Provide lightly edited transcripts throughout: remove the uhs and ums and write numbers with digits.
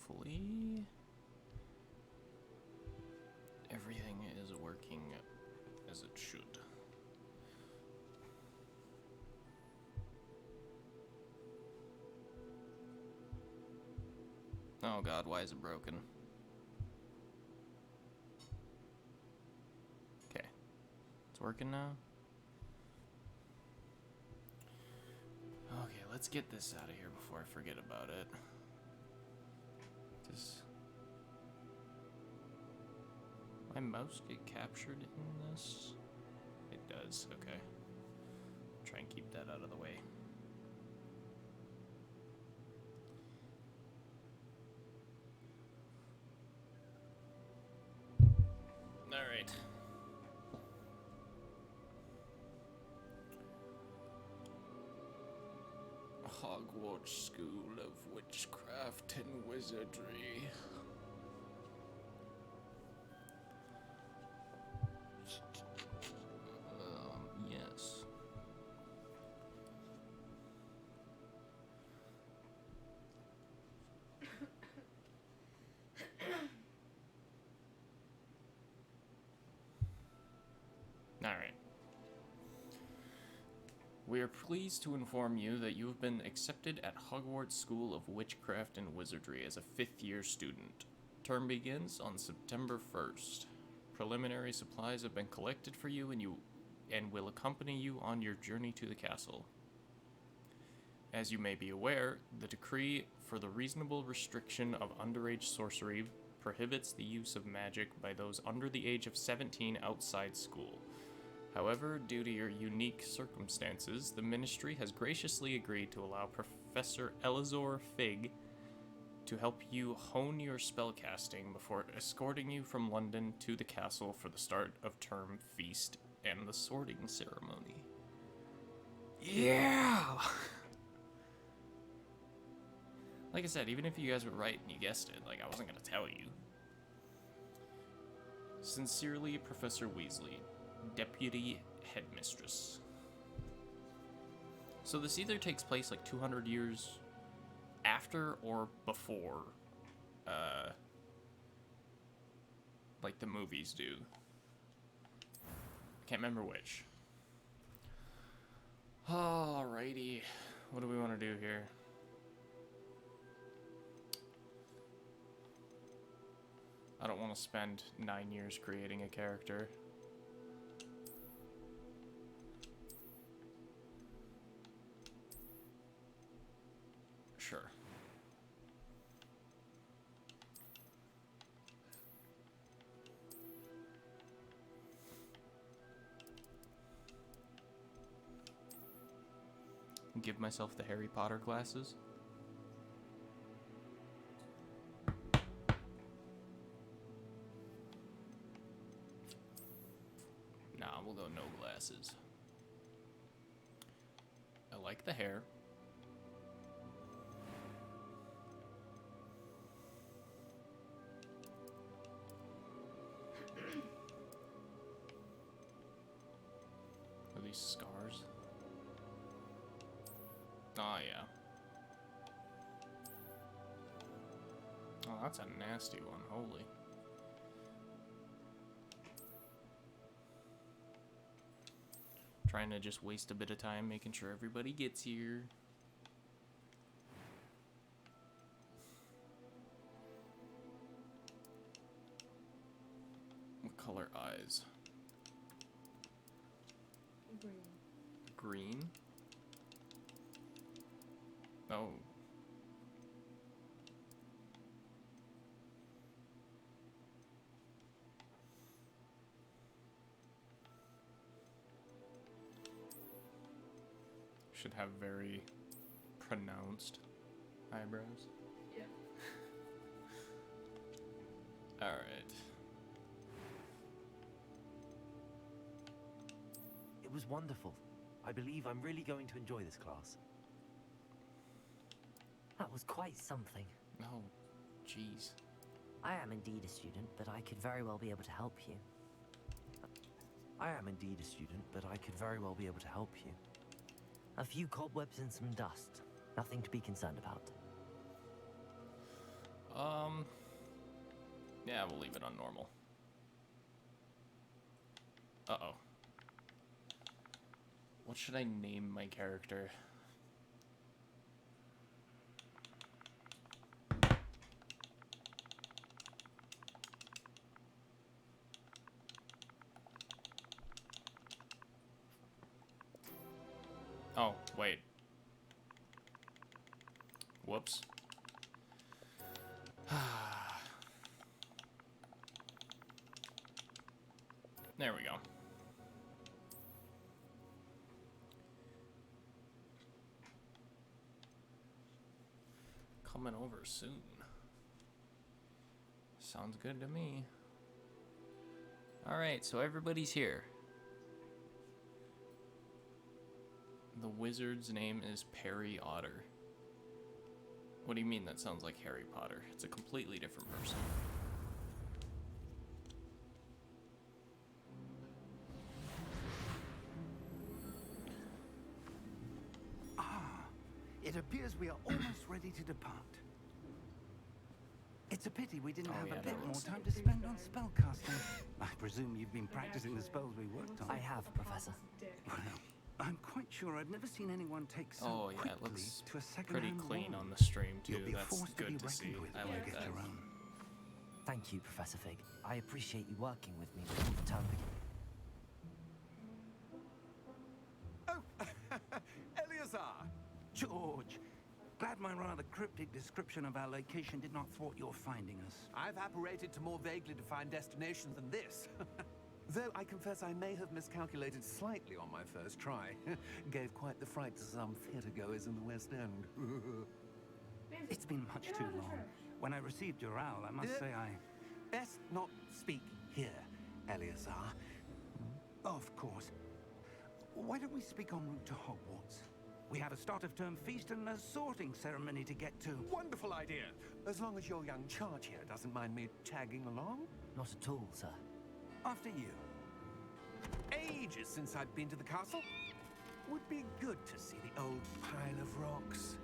hopefully everything is working as it should. Oh god, why is it broken? Okay. It's working now? Okay, let's get this out of here before I forget about it. Does my mouse get captured in this? It does, okay. Try and keep that out of the way. Alright. Hogwarts School of Witchcraft and Wizardry. Yes. Alright. We are pleased to inform you that you have been accepted at Hogwarts School of Witchcraft and Wizardry as a 5th-year student. Term begins on September 1st. Preliminary supplies have been collected for you and will accompany you on your journey to the castle. As you may be aware, the decree for the reasonable restriction of underage sorcery prohibits the use of magic by those under the age of 17 outside school. However, due to your unique circumstances, the Ministry has graciously agreed to allow Professor Elazor Fig to help you hone your spellcasting before escorting you from London to the castle for the start of term feast and the sorting ceremony. Yeah! Like I said, even if you guys were right and you guessed it, like, I wasn't gonna tell you. Sincerely, Professor Weasley, Deputy Headmistress. So this either takes place like 200 years after or before, like the movies do. I can't remember which. Alrighty, what do we want to do here? I don't want to spend 9 years creating a character. Sure. Give myself the Harry Potter glasses. Nah, we'll go no glasses. I like the hair. Are these scars? Oh, yeah. Oh, that's a nasty one. Holy. Trying to just waste a bit of time making sure everybody gets here. What color eyes? Green. Green? Oh. Should have very pronounced eyebrows. Yeah. Alright. It was wonderful. I believe I'm really going to enjoy this class. That was quite something. Oh, jeez. I am indeed a student, but I could very well be able to help you. I am indeed a student, but I could very well be able to help you. A few cobwebs and some dust. Nothing to be concerned about. Yeah, we'll leave it on normal. Uh-oh. What should I name my character? Oh, wait. Whoops. There we go. Coming over soon. Sounds good to me. Alright, so everybody's here. The wizard's name is Perry Otter. What do you mean that sounds like Harry Potter? It's a completely different person. It appears we are almost ready to depart. It's a pity we didn't have a bit more time to spend on spellcasting. I presume you've been practicing the spells we worked on. I have, Professor. Well, I'm quite sure I've never seen anyone take so Oh yeah, it quickly looks to a second pretty clean on the stream too. You'll be That's forced to be good to see. reckoned with I when you like get that. your own. Thank you, Professor Fig. I appreciate you working with me before the term begins. Oh, Eleazar! George! Glad my rather cryptic description of our location did not thwart your finding us. I've apparated to more vaguely defined destinations than this. Though I confess I may have miscalculated slightly on my first try. Gave quite the fright to some theatergoers in the West End. It's been much too long. When I received your owl, I must say I... Best not speak here, Eleazar. Of course. Why don't we speak en route to Hogwarts? We have a start-of-term feast and a sorting ceremony to get to. Wonderful idea. As long as your young charge here doesn't mind me tagging along. Not at all, sir. After you. Ages since I've been to the castle. Would be good to see the old pile of rocks.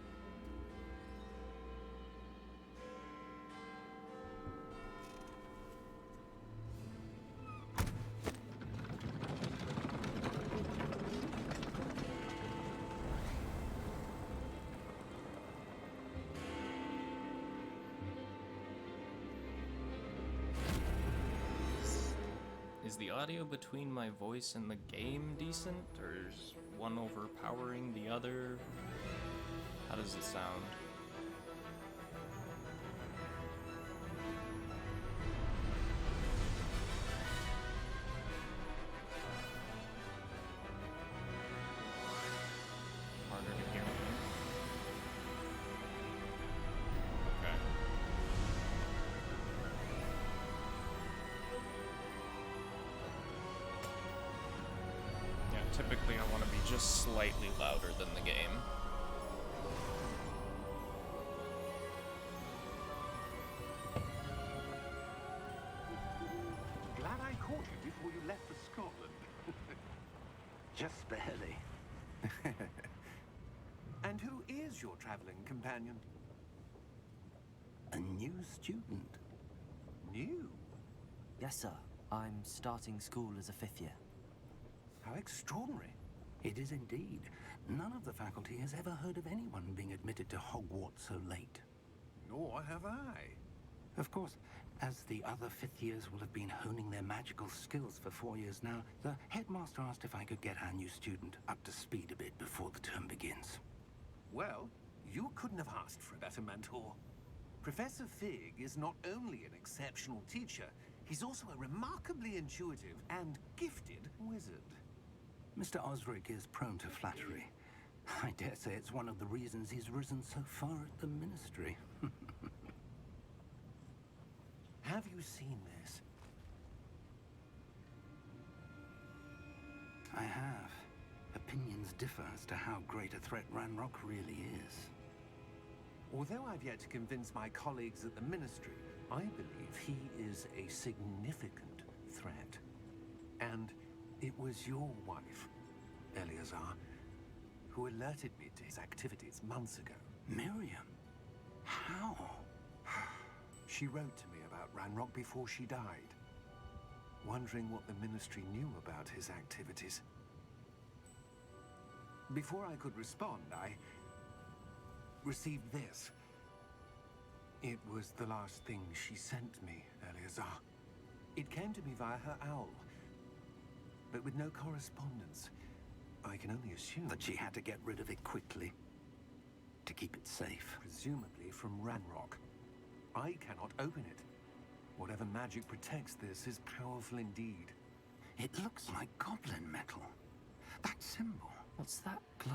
Is the audio between my voice and the game decent, or is one overpowering the other? How does it sound? Harder to hear me. Okay. Yeah, typically I want to be just slightly louder than the game. Glad I caught you before you left for Scotland. Just barely. And who is your traveling companion? A new student. New? Yes, sir. I'm starting school as a 5th year. How extraordinary. It is indeed. None of the faculty has ever heard of anyone being admitted to Hogwarts so late. Nor have I. Of course, as the other 5th years will have been honing their magical skills for 4 years now, the headmaster asked if I could get our new student up to speed a bit before the term begins. Well, you couldn't have asked for a better mentor. Professor Fig is not only an exceptional teacher, he's also a remarkably intuitive and gifted wizard. Mr. Osric is prone to flattery. I dare say it's one of the reasons he's risen so far at the ministry. Have you seen this? I have. Opinions differ as to how great a threat Ranrock really is. Although I've yet to convince my colleagues at the ministry, I believe he is a significant threat. And it was your wife, Eleazar, who alerted me to his activities months ago. Miriam? How? She wrote to me about Ranrock before she died, wondering what the Ministry knew about his activities. Before I could respond, I received this. It was the last thing she sent me, Eleazar. It came to me via her owl, but with no correspondence. I can only assume That she had to get rid of it quickly to keep it safe. presumably from Ranrock. I cannot open it. Whatever magic protects this is powerful indeed. It looks like goblin metal. That symbol. What's that? Glow.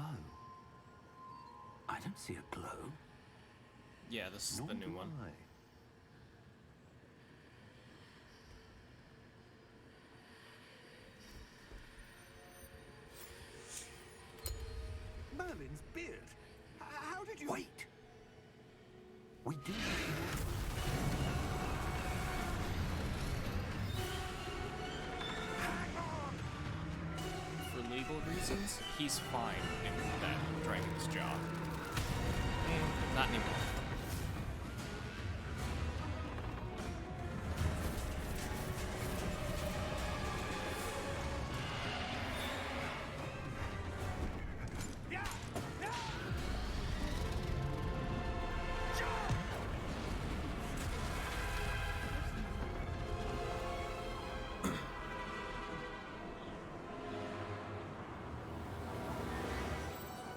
I don't see a glow. Yeah, this is Nor the new do one. I. Merlin's beard. How did you... Wait! We do. For legal reasons, he's fine in that dragon's job. Not anymore.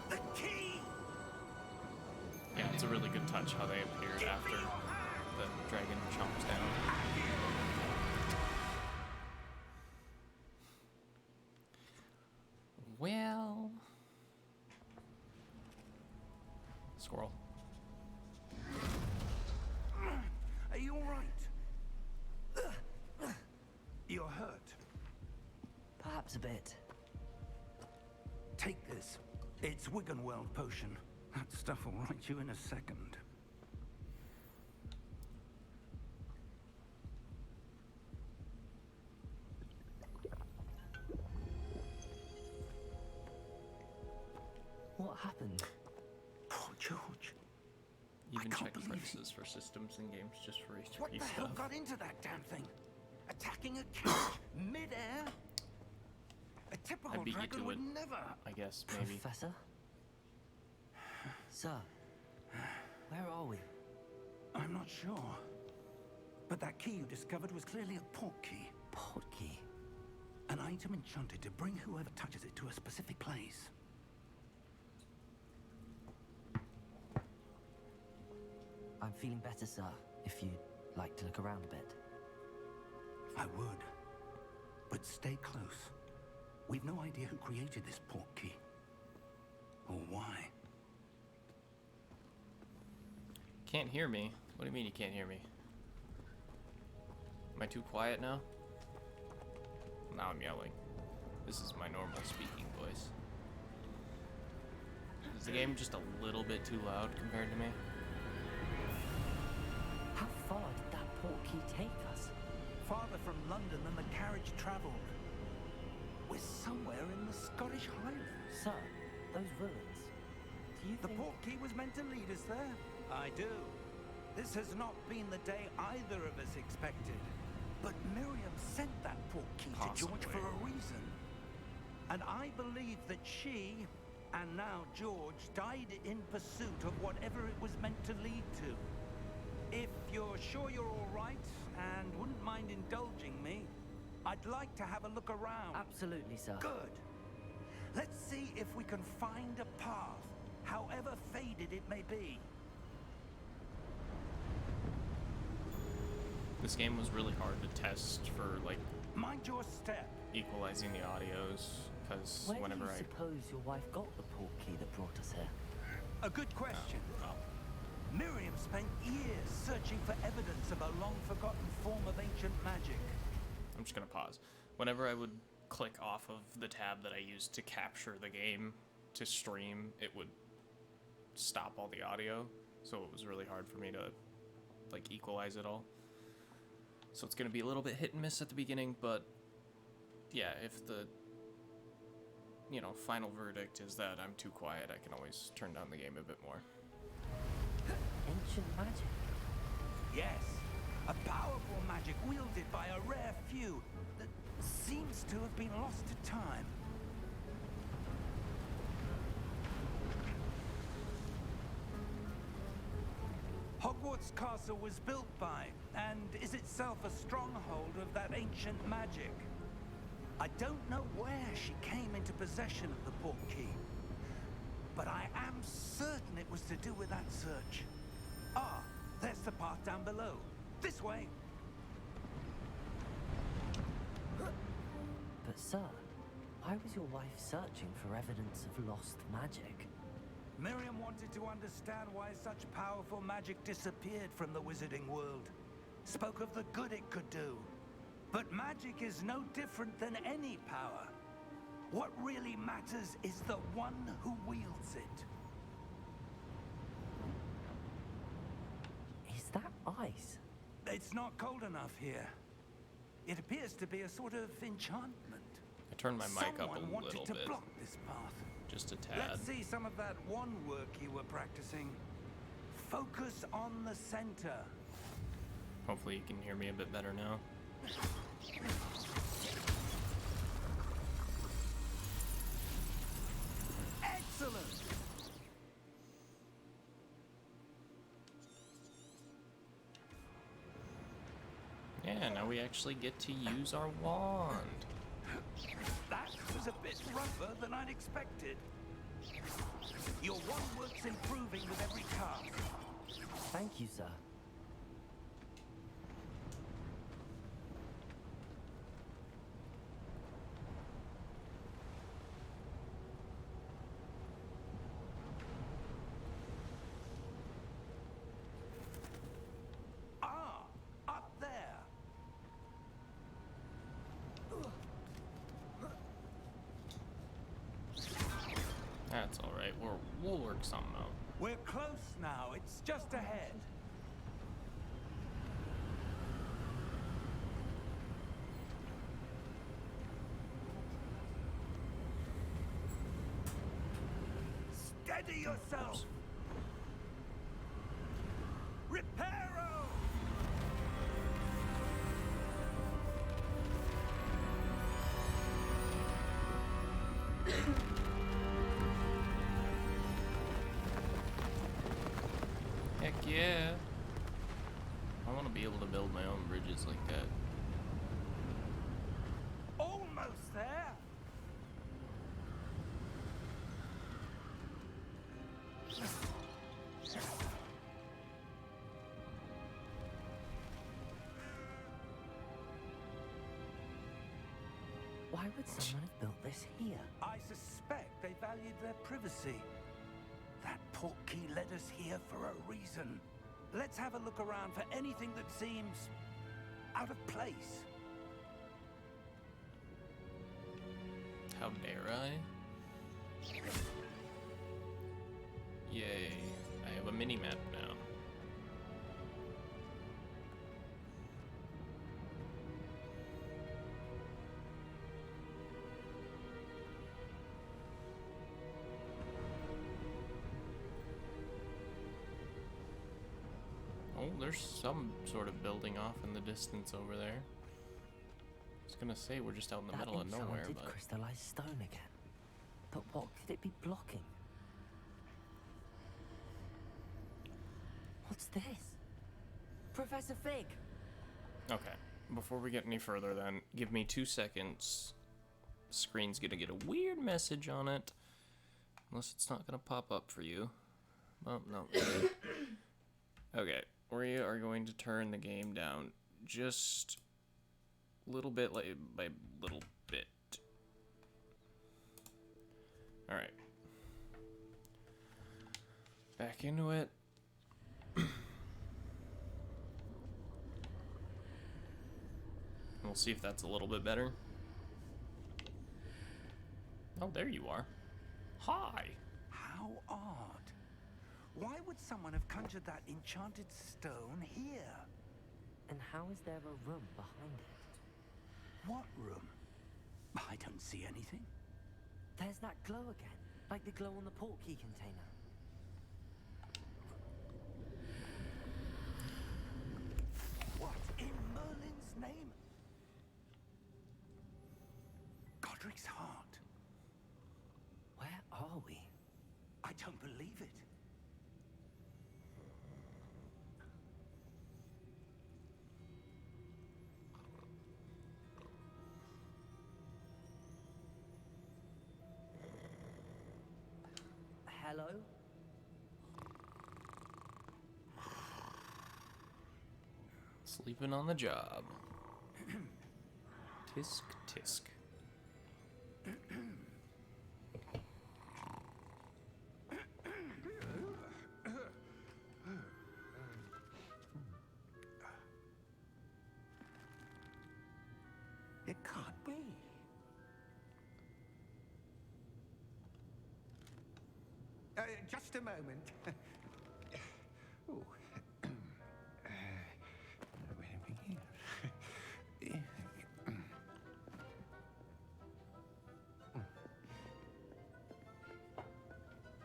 The key! Yeah, it's a really good touch how they appeared after the dragon chomps down. Well... Squirrel. Are you all right? You're hurt. Perhaps a bit. Take this. It's Wiggenweld potion. That stuff will right you in a second. What happened? Poor George. Even can't check believe prices for systems and games just for What HP the hell stuff. got into that damn thing? Attacking a cage mid-air? A typical beat you dragon to would it. never. I guess, maybe. Professor? Sir, where are we? I'm not sure. But that key you discovered was clearly a port key. Port key. An item enchanted to bring whoever touches it to a specific place. I'm feeling better, sir. If you'd like to look around a bit. I would. But stay close. We've no idea who created this port key. Or why. Can't hear me? What do you mean you can't hear me? Am I too quiet now? Now I'm yelling. This is my normal speaking voice. Is the game just a little bit too loud compared to me? How far did that port key take us? Farther from London than the carriage travelled. We're somewhere in the Scottish Highlands. Sir, those ruins. Do you The think... port key was meant to lead us there? I do. This has not been the day either of us expected. But Miriam sent that port key to George Possibly. for a reason. And I believe that she, and now George, died in pursuit of whatever it was meant to lead to. If you're sure you're all right, and wouldn't mind indulging me, I'd like to have a look around. Absolutely, sir. Good. Let's see if we can find a path, however faded it may be. This game was really hard to test for, like, Mind your step. equalizing the audios, because Where whenever do you suppose your wife got the port key that brought us here? A good question. Oh, Miriam spent years searching for evidence of a long-forgotten form of ancient magic. I'm just gonna pause. Whenever I would click off of the tab that I used to capture the game to stream, it would stop all the audio, so it was really hard for me to, like, equalize it all. So it's gonna be a little bit hit and miss at the beginning, but yeah, if the, you know, final verdict is that I'm too quiet, I can always turn down the game a bit more. Ancient magic. Yes, A powerful magic wielded by a rare few that seems to have been lost to time. Hogwarts Castle was built by, and is itself a stronghold of that ancient magic. I don't know where she came into possession of the portkey, but I am certain it was to do with that search. Ah, there's the path down below. This way. But sir, why was your wife searching for evidence of lost magic? Miriam wanted to understand why such powerful magic disappeared from the wizarding world. Spoke of the good it could do. But magic is no different than any power. What really matters is the one who wields it. Is that ice? It's not cold enough here. It appears to be a sort of enchantment. I turned my mic up Someone a wanted little to bit, block this path. just a tad. Let's see some of that one work you were practicing. Focus on the center. Hopefully you can hear me a bit better now. Excellent! Yeah, now we actually get to use our wand. That was a bit rougher than I'd expected. Your wand work's improving with every cast. Thank you, sir. Ah, up there. That's all right. We'll work something out. We're close now. It's just ahead. Steady yourself. Reparo! Heck yeah. I want to be able to build my own bridges like that. Almost there. Why would someone have built this here? I suspect they valued their privacy. That portkey led us here for a reason. Let's have a look around for anything that seems out of place. How dare I? Yay. I have a mini-map now. Oh, there's some sort of building off in the distance over there. I was gonna say we're just out in the middle of nowhere, enchanted but crystallized stone again. But what could it be blocking? What's this? Professor Fig! okay. Before we get any further, then give me 2 seconds. Screen's gonna get a weird message on it, unless it's not gonna pop up for you. Oh no. Okay, we are going to turn the game down just little bit by little bit. All right. Back into it. We'll see if that's a little bit better. Oh, there you are. Hi. How odd. Why would someone have conjured that enchanted stone here? And how is there a room behind it? What room? I don't see anything. There's that glow again, like the glow on the portkey container. What? name? Godric's heart. Where are we? I don't believe it. Hello? Sleeping on the job. Tisk tisk. It can't be. Just a moment. Oh.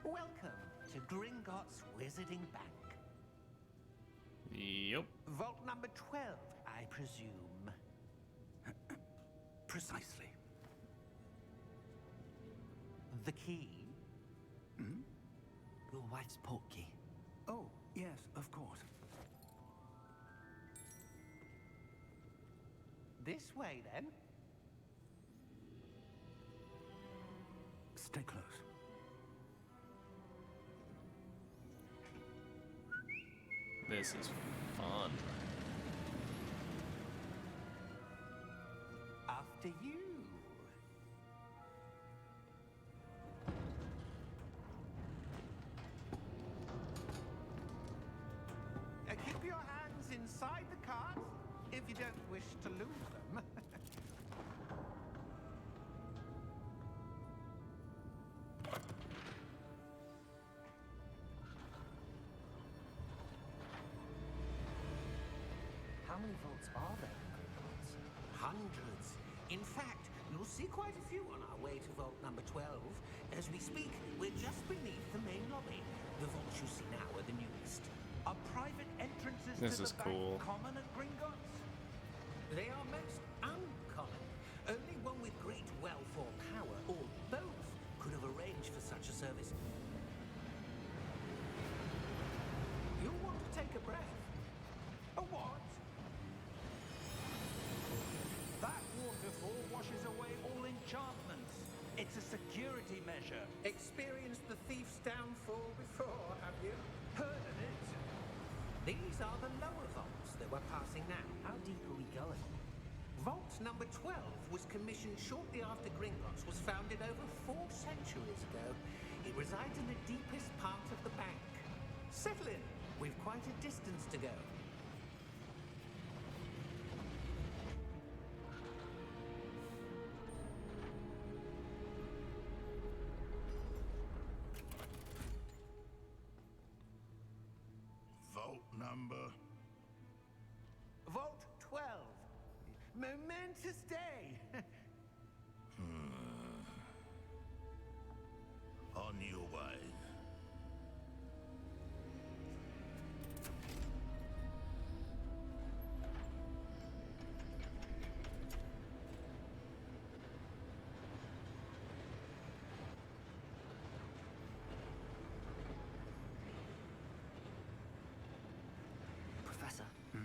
Welcome to Gringotts Wizarding Bank. Yep. Vault number 12, I presume. Precisely. The key? Your wife's portkey. Oh, yes, of course. This way, then. Stay close. This is fun. After you. Keep your hands inside the cart if you don't wish to lose them. How many vaults are there in Gringotts? Hundreds. In fact, you'll see quite a few on our way to vault number 12. As we speak, we're just beneath the main lobby. The vaults you see now are the newest. Are private entrances This to is the cool. bank common at Gringotts? They are most uncommon. Only one with great wealth or power, or both, could have arranged for such a service. You'll want to take a breath. A what? That waterfall washes away all enchantments. It's a security measure. Experienced the thief's downfall before, have you? Heard of it? These are the lower vaults that we're passing now. How deep are we going? Vault number 12 was commissioned shortly after Gringotts was founded over 4 centuries ago. It resides in the deepest part of the bank. Settle in. We've quite a distance to go. Vault number. Vault 12. Momentous day. On your way. Professor, the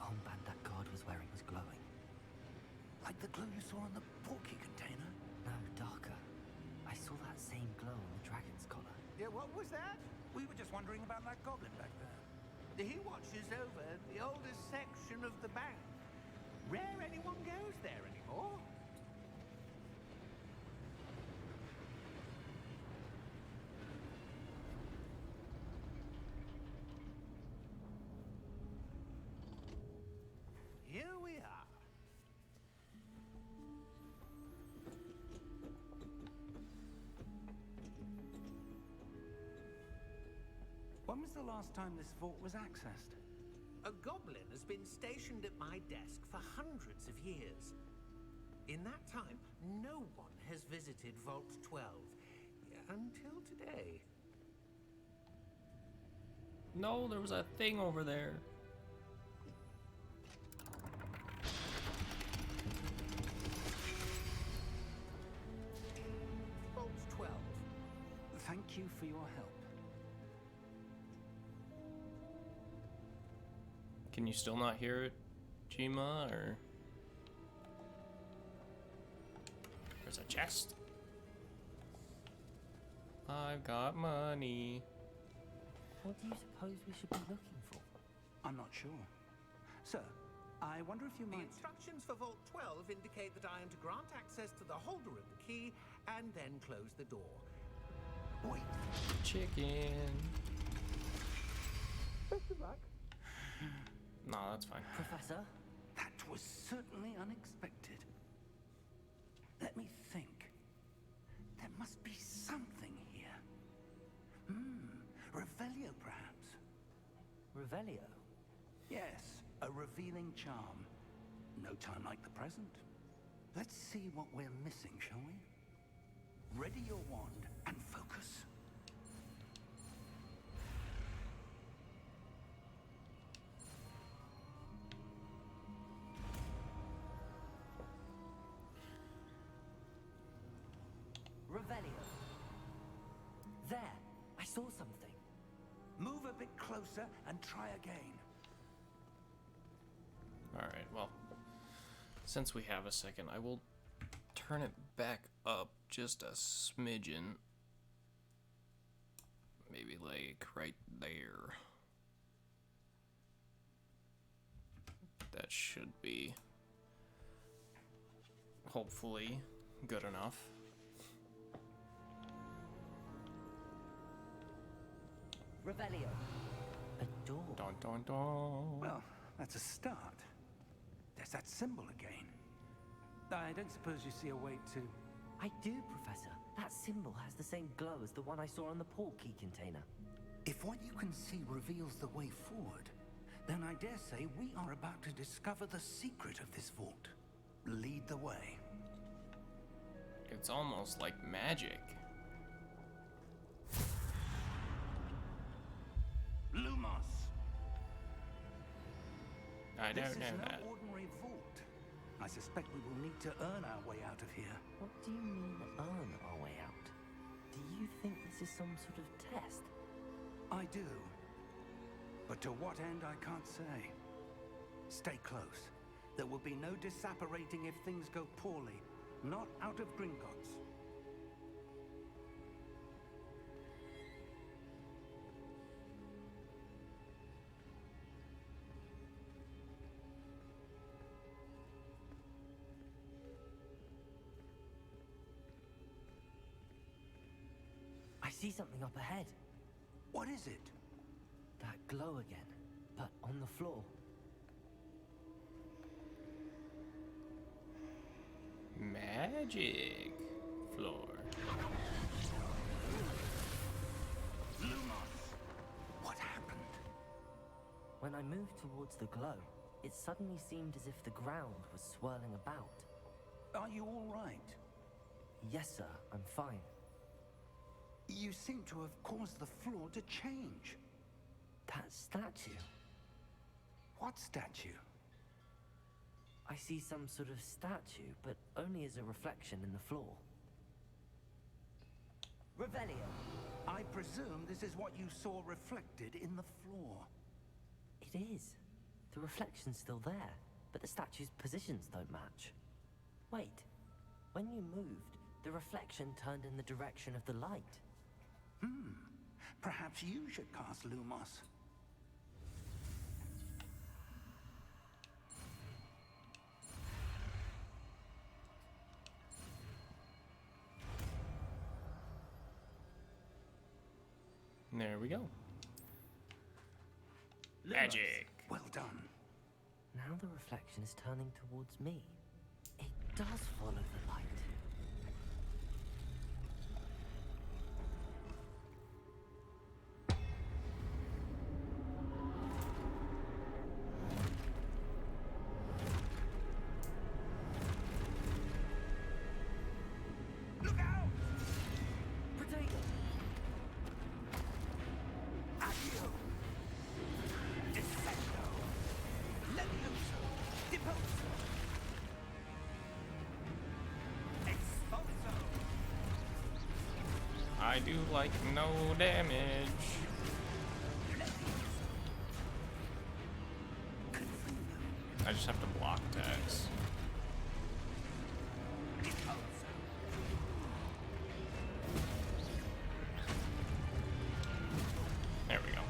armband that guard was wearing was glowing. Like the glue you saw on the porky container? No, darker. I saw that same glow on the dragon's collar. Yeah, what was that? We were just wondering about that goblin back there. He watches over the oldest section of the bank. Rare anyone goes there anymore. Here we are. When was the last time this vault was accessed? A goblin has been stationed at my desk for hundreds of years. In that time, no one has visited Vault 12 until today. No, there was a thing over there. Thank you for your help. Can you still not hear it, Jima, or? There's a chest. I've got money. What do you suppose we should be looking for? I'm not sure. Sir, I wonder if you The might... instructions for Vault 12 indicate that I am to grant access to the holder of the key and then close the door. Wait. Chicken. Best of luck. No, that's fine. Professor? That was certainly unexpected. Let me think. There must be something here. Revelio, perhaps. Revelio? Yes, a revealing charm. No time like the present. Let's see what we're missing, shall we? Ready your wand and focus. Revelio. There, I saw something. Move a bit closer and try again. Alright, well, since we have a second, I will turn it back up just a smidgen. Maybe like right there. That should be hopefully good enough. Revelio. A door. Dun dun dun. Well, that's a start. There's that symbol again. I don't suppose you see a way to... I do, Professor. That symbol has the same glow as the one I saw on the port key container. If what you can see reveals the way forward, then I dare say we are about to discover the secret of this vault. Lead the way. It's almost like magic. Lumos! I This don't is know no that. ordinary vault. I suspect we will need to earn our way out of here. What do you mean, earn our way out? Do you think this is some sort of test? I do. But to what end, I can't say. Stay close. There will be no disapparating if things go poorly. Not out of Gringotts. I see something up ahead. What is it? That glow again, but on the floor. Magic floor. Lumos! What happened? When I moved towards the glow, it suddenly seemed as if the ground was swirling about. Are you all right? Yes, sir, I'm fine. You seem to have caused the floor to change. That statue. What statue? I see some sort of statue, but only as a reflection in the floor. Revelio. I presume this is what you saw reflected in the floor. It is. The reflection's still there, but the statue's positions don't match. Wait. When you moved, the reflection turned in the direction of the light. Perhaps you should cast Lumos. There we go. Lumos. Magic. Well done. Now the reflection is turning towards me. It does follow the light. Look out! Potato! Accio! Descendo! Levioso! Deposo! I do like no damage. I just have to block attacks. There we go.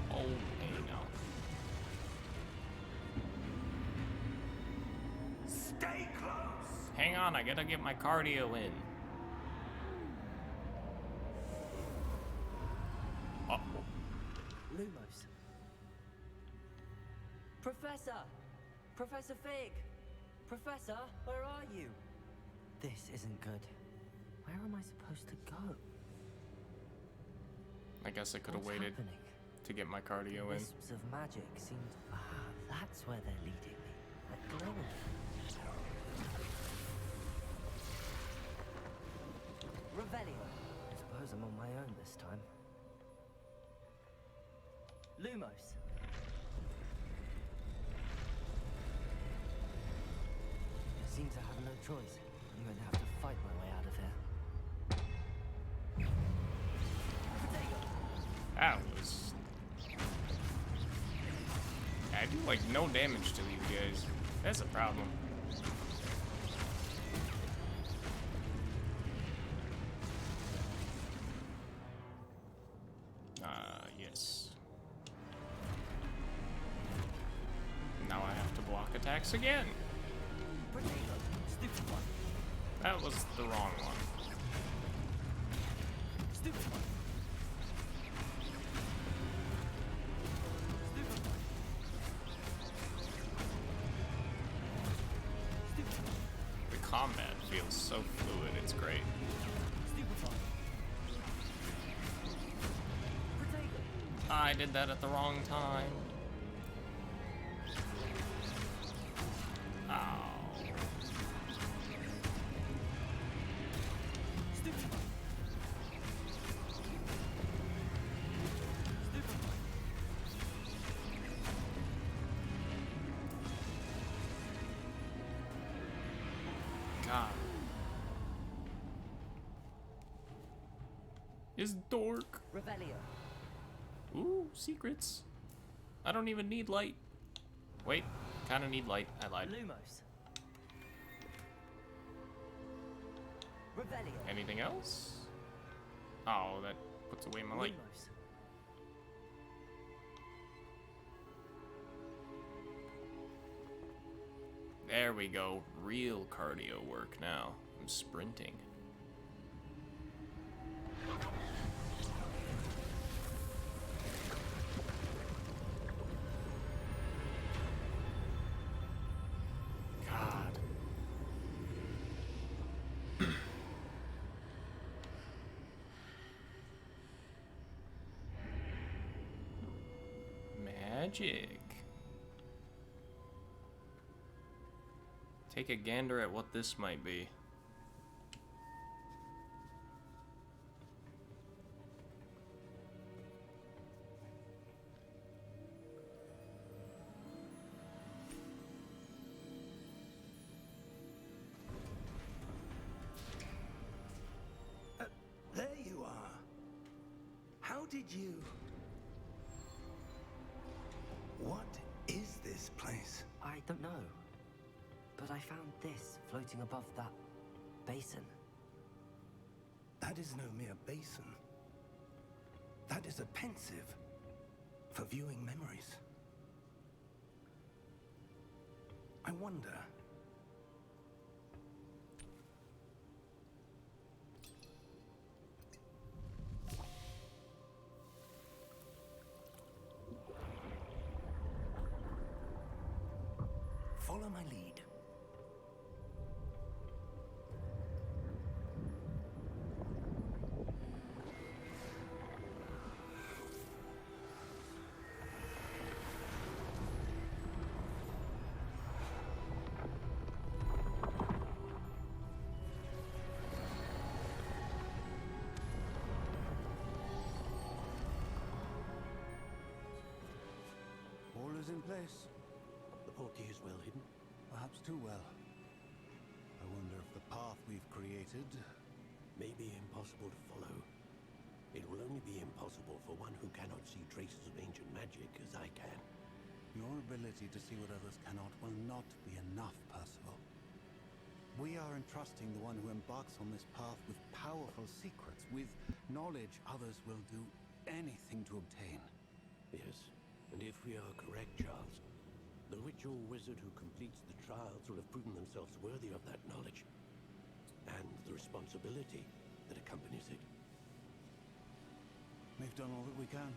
Oh, hey, no. Stay close! Hang on, I gotta get my cardio in. Oh, Lumos. Professor! Professor Fig! Professor, where are you? This isn't good. Where am I supposed to go? I guess I could have What's waited happening? to get my cardio in. Wisps of magic seemed... Ah, that's where they're leading me. That glowing. Revelio. I suppose I'm on my own this time. Lumos. I seem to have no choice. I'm going to have to fight my way out of here. That was... I do like no damage to these guys. That's a problem. Yes. Now I have to block attacks again. Stupid one. That was the wrong one. Stupid one. Stupid one. Stupid one. The combat feels so fluid, it's great. Stupid one. Protego. I did that at the wrong time. Ow. Stupid one. Stupid one. God. Is dork. Revelio. Ooh, secrets. I don't even need light. Wait, kinda need light. I lied. Lumos. Revelio. Anything else? Oh, that puts away my light. Lumos. There we go. Real cardio work now. I'm sprinting. God. Magic. Take a gander at what this might be. There you are. How did you... What is this place? I don't know. But I found this floating above that basin. That is no mere basin. That is a pensive for viewing memories. I wonder... Follow my lead. All is in place. The portkey is well hidden. Perhaps too well. I wonder if the path we've created... May be impossible to follow. It will only be impossible for one who cannot see traces of ancient magic as I can. Your ability to see what others cannot will not be enough, Percival. We are entrusting the one who embarks on this path with powerful secrets, with knowledge others will do anything to obtain. Yes, and if we are correct, Charles, the witch or wizard who completes the trials will have proven themselves worthy of that knowledge, and the responsibility that accompanies it. We've done all that we can.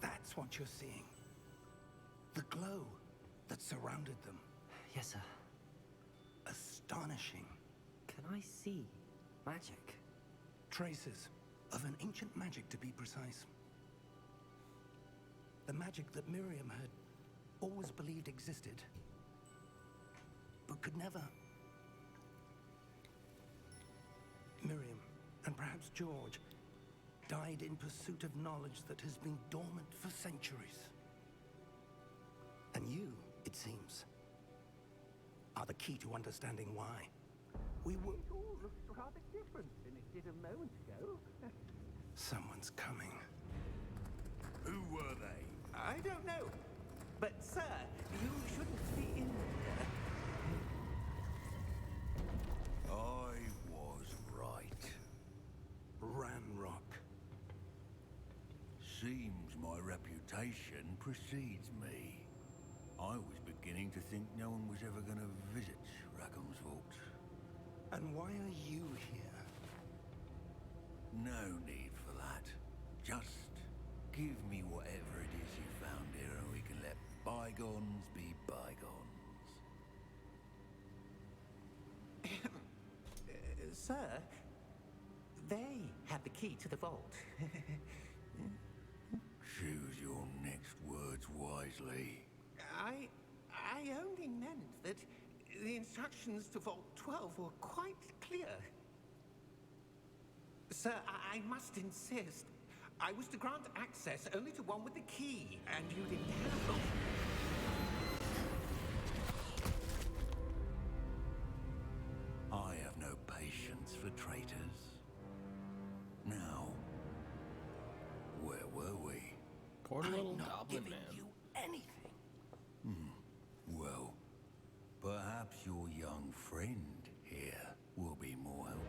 That's what you're seeing. The glow that surrounded them. Yes, sir. Astonishing. Can I see magic? Traces of an ancient magic, to be precise. The magic that Miriam had always believed existed, but could never. Miriam, and perhaps George, died in pursuit of knowledge that has been dormant for centuries. And you, it seems, are the key to understanding why. We were... It all looks rather different than it did a moment ago. Someone's coming. Who were they? I don't know. But, sir, you shouldn't be in here. I was right. Ranrock. Seems my reputation precedes me. I was beginning to think no one was ever going to visit Rackham's vault. And why are you here? No need for that. Just give me whatever it is you found here and we can let bygones be bygones. Sir, they have the key to the vault. Choose your next words wisely. I only meant that the instructions to Vault 12 were quite clear. Sir, I must insist. I was to grant access only to one with the key, and you didn't have them. I have no patience for traitors. Now, where were we? Poor little I'm not goblin giving man. you anything. Well, perhaps your young friend here will be more helpful.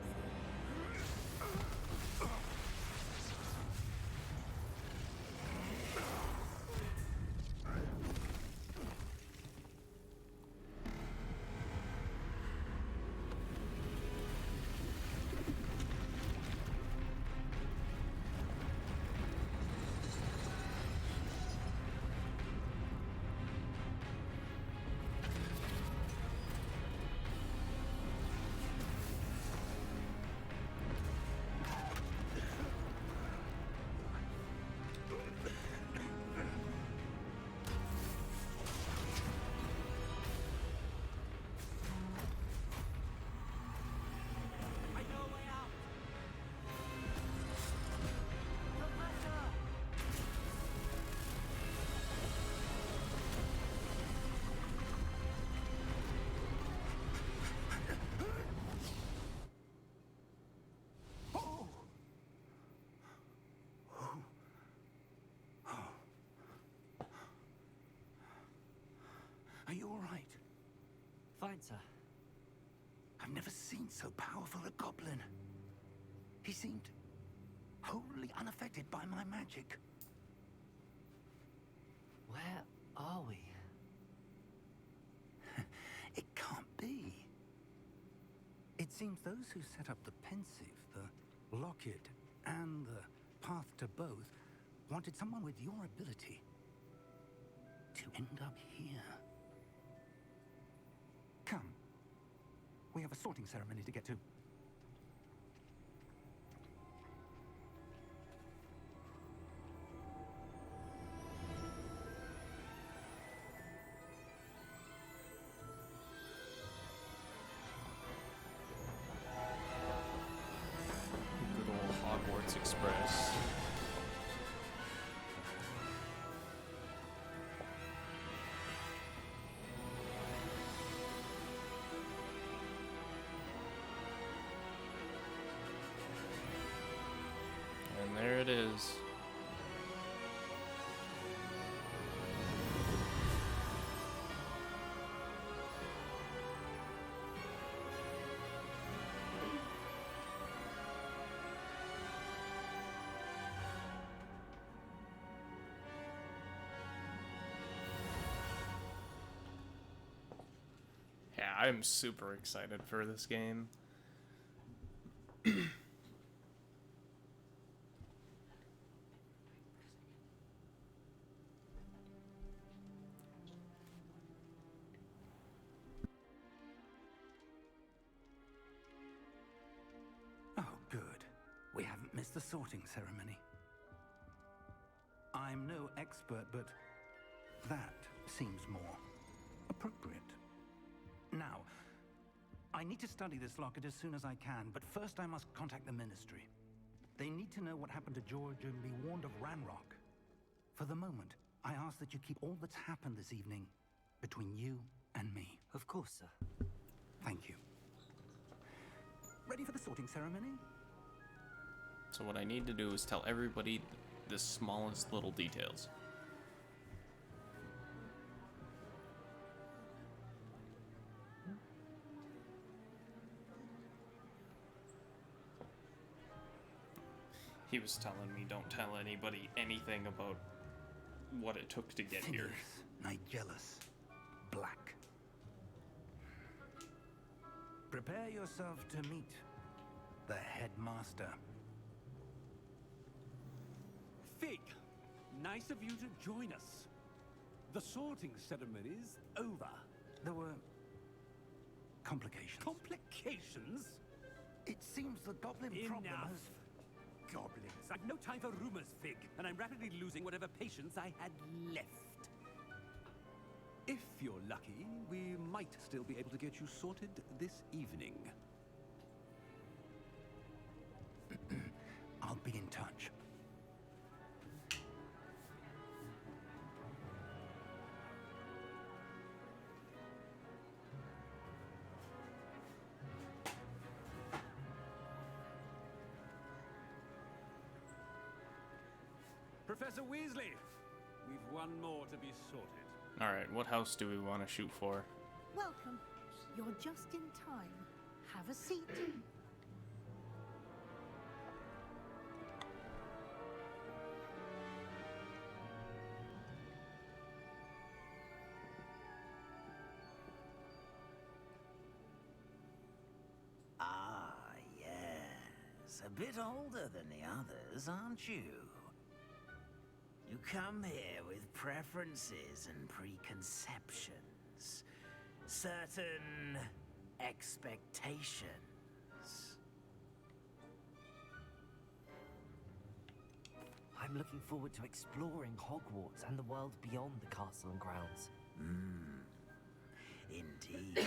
I know a way out! Are you all right? Fine, sir. I've never seen so powerful a goblin. He seemed wholly unaffected by my magic. Where are we? It can't be. It seems those who set up the pensive, the locket, and the path to both wanted someone with your ability to end up here. Come. We have a sorting ceremony to get to. is. Yeah, I'm super excited for this game. Oh, good. We haven't missed the sorting ceremony. I'm no expert, but that seems more appropriate. Now, I need to study this locket as soon as I can, but first I must contact the Ministry. They need to know what happened to George and be warned of Ranrock. For the moment, I ask that you keep all that's happened this evening between you and me. Of course, sir. Thank you. Ready for the sorting ceremony? So what I need to do is tell everybody the smallest little details. He was telling me don't tell anybody anything about what it took to get here. Nigellus. Black. Prepare yourself to meet the headmaster. Fig, nice of you to join us. The sorting ceremony's over. There were complications. Complications? It seems the goblin problem Enough. has... Goblins. I've no time for rumors, Fig, and I'm rapidly losing whatever patience I had left. If you're lucky, we might still be able to get you sorted this evening. I'll be in touch. Professor Weasley, we've one more to be sorted. Alright, what house do we want to shoot for? Welcome. You're just in time. Have a seat. Ah, yes. A bit older than the others, aren't you? You come here with preferences and preconceptions. Certain expectations. I'm looking forward to exploring Hogwarts and the world beyond the castle and grounds. Indeed.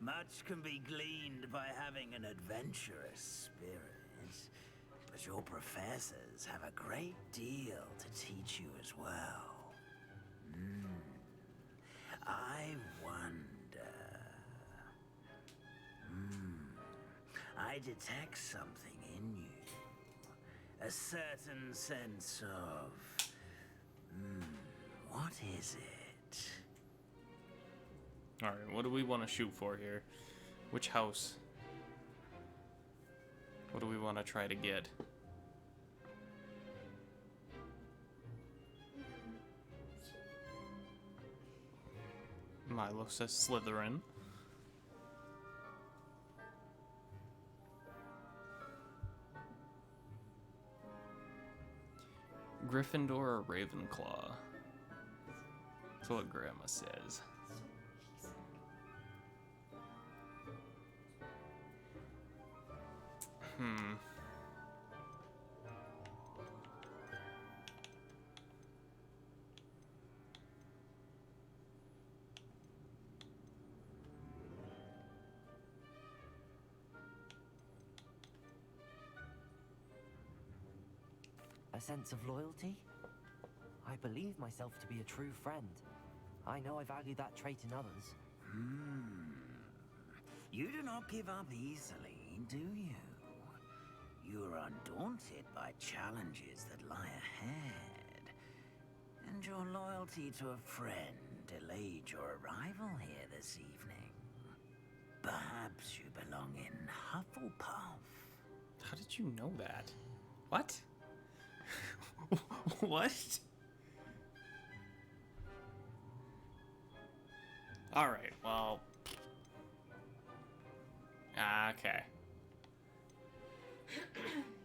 Much can be gleaned by having an adventurous spirit. But your professors have a great deal to teach you as well. I wonder... I detect something in you. A certain sense of... what is it? Alright, what do we want to shoot for here? Which house? What do we want to try to get? Milo says Slytherin. Gryffindor or Ravenclaw? That's what Grandma says. A sense of loyalty? I believe myself to be a true friend. I know I value that trait in others. You do not give up easily, do you? you're undaunted by challenges that lie ahead. And your loyalty to a friend delayed your arrival here this evening. Perhaps you belong in Hufflepuff. How did you know that? What? What? Alright, well. Okay.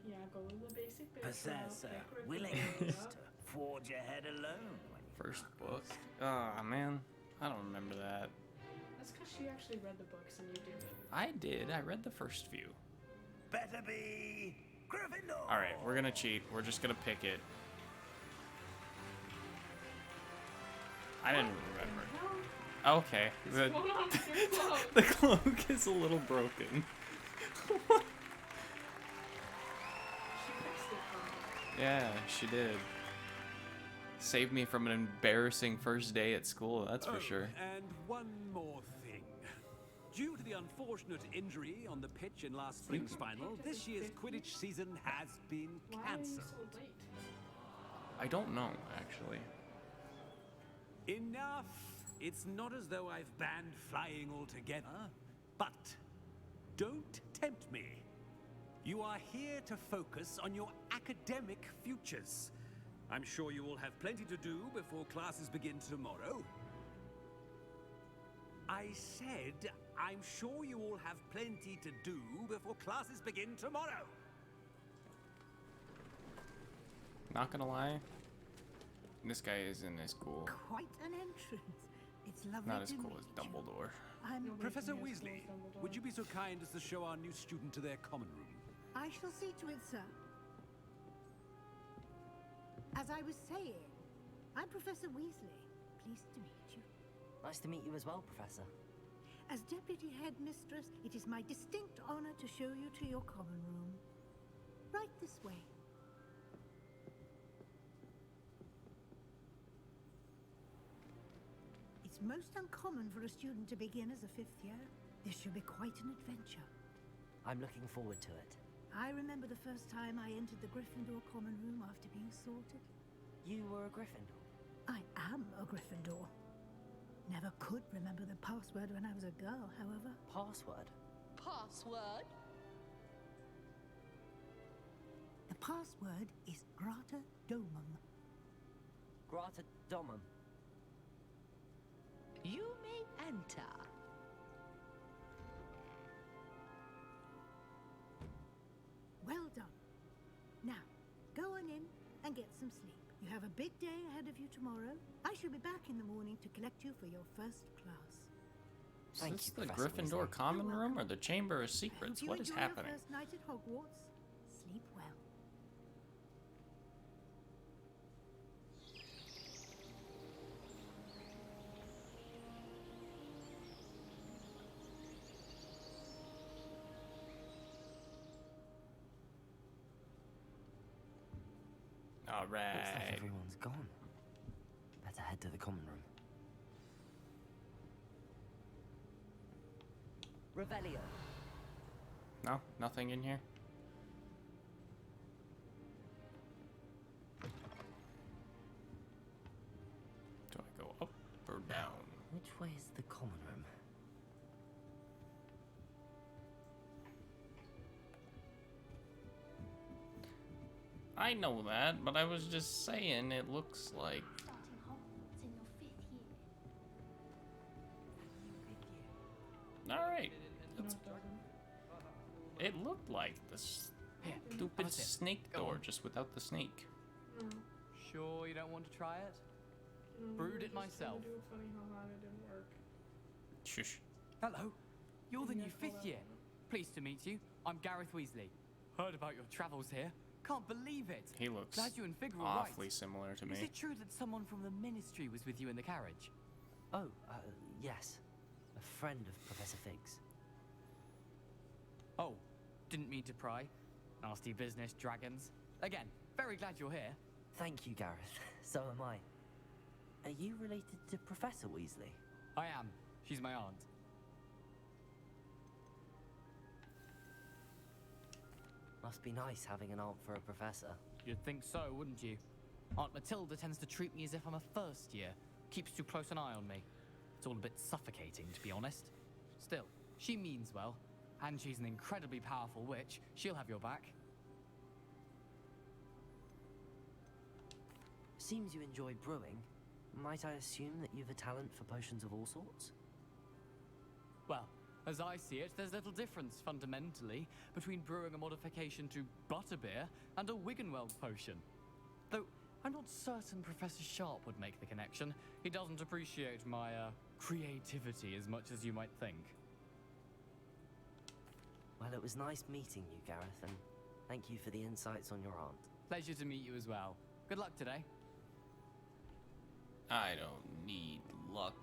Yeah, go with the basic bits. Possessor, willingness to forge ahead alone. First book. Oh, man. I don't remember that. That's because she actually read the books and you didn't. I did. I read the first few. Better be Gryffindor. Alright, we're gonna cheat. We're just gonna pick it. I didn't remember. Okay. The cloak is a little broken. What? She fixed it for me. Yeah, she did. Saved me from an embarrassing first day at school, that's for sure. And one more thing. Due to the unfortunate injury on the pitch in last spring's final, this year's Quidditch season has been cancelled. Why are you so late? I don't know, actually. Enough! It's not as though I've banned flying altogether, but don't tempt me. You are here to focus on your academic futures. I'm sure you will have plenty to do before classes begin tomorrow. I said, I'm sure you all have plenty to do before classes begin tomorrow. Not gonna lie, this guy isn't as cool. Quite an entrance. It's lovely Not as to cool meet as you. Dumbledore. I'm Professor Weasley, would you be so kind as to show our new student to their common room? I shall see to it, sir. As I was saying, I'm Professor Weasley. Pleased to meet you. Nice to meet you as well, Professor. As Deputy Headmistress, it is my distinct honor to show you to your common room. Right this way. It's most uncommon for a student to begin as a fifth year. This should be quite an adventure. I'm looking forward to it. I remember the first time I entered the Gryffindor common room after being sorted. You were a Gryffindor? I am a Gryffindor. Never could remember the password when I was a girl, however. Password? Password? The password is Grata Domum. Grata Domum. You may enter. Well done. Now, go on in and get some sleep. You have a big day ahead of you tomorrow. I shall be back in the morning to collect you for your first class. Is this the Gryffindor common room or the Chamber of Secrets? What is happening? Your first night at Hogwarts. Sleep well. All Looks like right. everyone's gone. Better head to the common room. Revelio. No, nothing in here. Do I go up or down? Which way is the common room? I know that, but I was just saying it looks like. Starting Hogwarts in your 5th year. All right. No, That's, it doesn't. it looked like the stupid snake door, just without the snake. No. Sure you don't want to try it? No, Brewed we it were just gonna myself. do a funny how hard it didn't work. Shush. Hello, you're the Yeah, new hold 5th on. year. Pleased to meet you. I'm Gareth Weasley. Heard about your travels here. Can't believe it. He looks Glad you and Fig were awfully right. similar to Is me. it true that someone from the Ministry was with you in the carriage? Oh, yes. A friend of Professor Fig's. Oh, didn't mean to pry. Nasty business, dragons. Again, very glad you're here. Thank you, Gareth. So am I. Are you related to Professor Weasley? I am. She's my aunt. Must be nice having an aunt for a professor. You'd think so, wouldn't you? Aunt Matilda tends to treat me as if I'm a first year. Keeps too close an eye on me. It's all a bit suffocating, to be honest. Still, she means well. And she's an incredibly powerful witch. She'll have your back. Seems you enjoy brewing. Might I assume that you've a talent for potions of all sorts? Well, as I see it, there's little difference, fundamentally, between brewing a modification to butterbeer and a Wiggenweld potion. Though, I'm not certain Professor Sharp would make the connection. He doesn't appreciate my, creativity as much as you might think. Well, it was nice meeting you, Gareth, and thank you for the insights on your aunt. Pleasure to meet you as well. Good luck today. I don't need luck.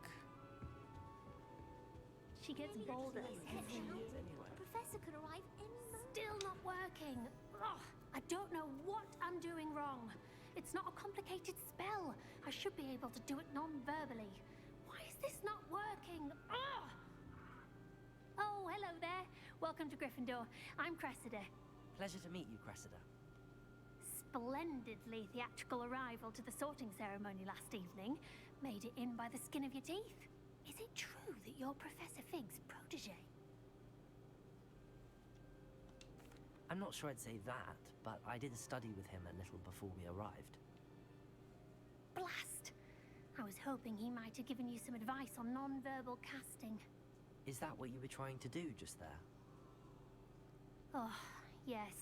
She gets bolder every year. The professor could arrive any moment. Still not working. Ugh, I don't know what I'm doing wrong. It's not a complicated spell. I should be able to do it non-verbally. Why is this not working? Ugh! Oh, hello there. Welcome to Gryffindor. I'm Cressida. Pleasure to meet you, Cressida. Splendidly theatrical arrival to the sorting ceremony last evening. Made it in by the skin of your teeth. Is it true that you're Professor Fig's protege? I'm not sure I'd say that, but I did study with him a little before we arrived. Blast! I was hoping he might have given you some advice on non-verbal casting. Is that what you were trying to do just there? Oh, yes.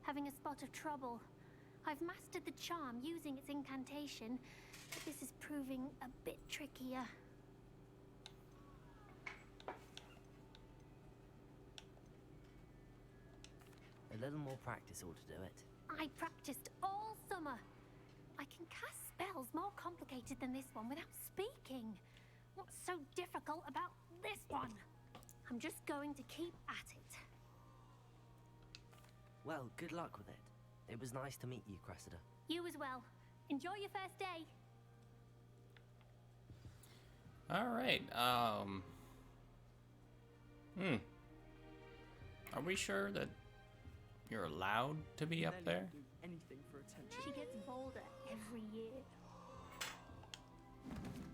Having a spot of trouble. I've mastered the charm using its incantation, but this is proving a bit trickier. A little more practice ought to do it. I practiced all summer. I can cast spells more complicated than this one without speaking. What's so difficult about this one? I'm just going to keep at it. Well, good luck with it. It was nice to meet you, Cressida. You as well. Enjoy your first day. Alright, Are we sure that you're allowed to be up there? Anything for attention. She gets bolder every year.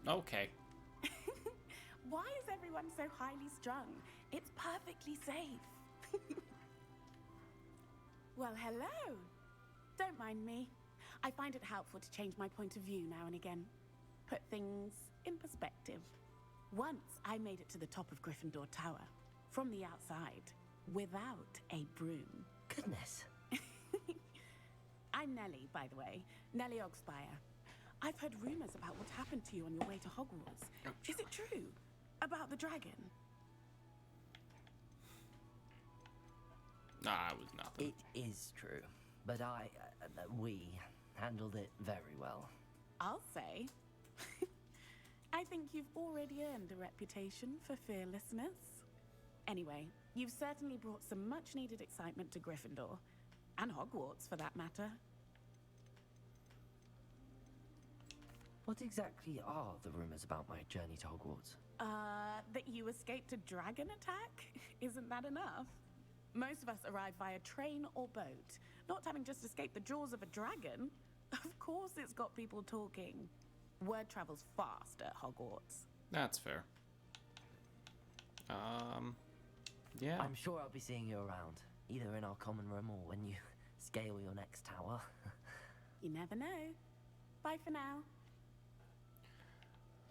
Okay. Why is everyone so highly strung? It's perfectly safe. Well, hello. Don't mind me. I find it helpful to change my point of view now and again. Put things in perspective. Once I made it to the top of Gryffindor Tower, from the outside, without a broom. Goodness. I'm Nellie, by the way. Nellie Ogspire. I've heard rumors about what happened to you on your way to Hogwarts. Is it true? About the dragon? Nah, it was nothing. It is true, but we handled it very well. I'll say. I think you've already earned a reputation for fearlessness. Anyway, you've certainly brought some much-needed excitement to Gryffindor. And Hogwarts, for that matter. What exactly are the rumors about my journey to Hogwarts? That you escaped a dragon attack? Isn't that enough? Most of us arrive via train or boat, not having just escaped the jaws of a dragon. Of course it's got people talking. Word travels fast at Hogwarts. That's fair. Yeah. I'm sure I'll be seeing you around, either in our common room or when you scale your next tower. You never know. Bye for now.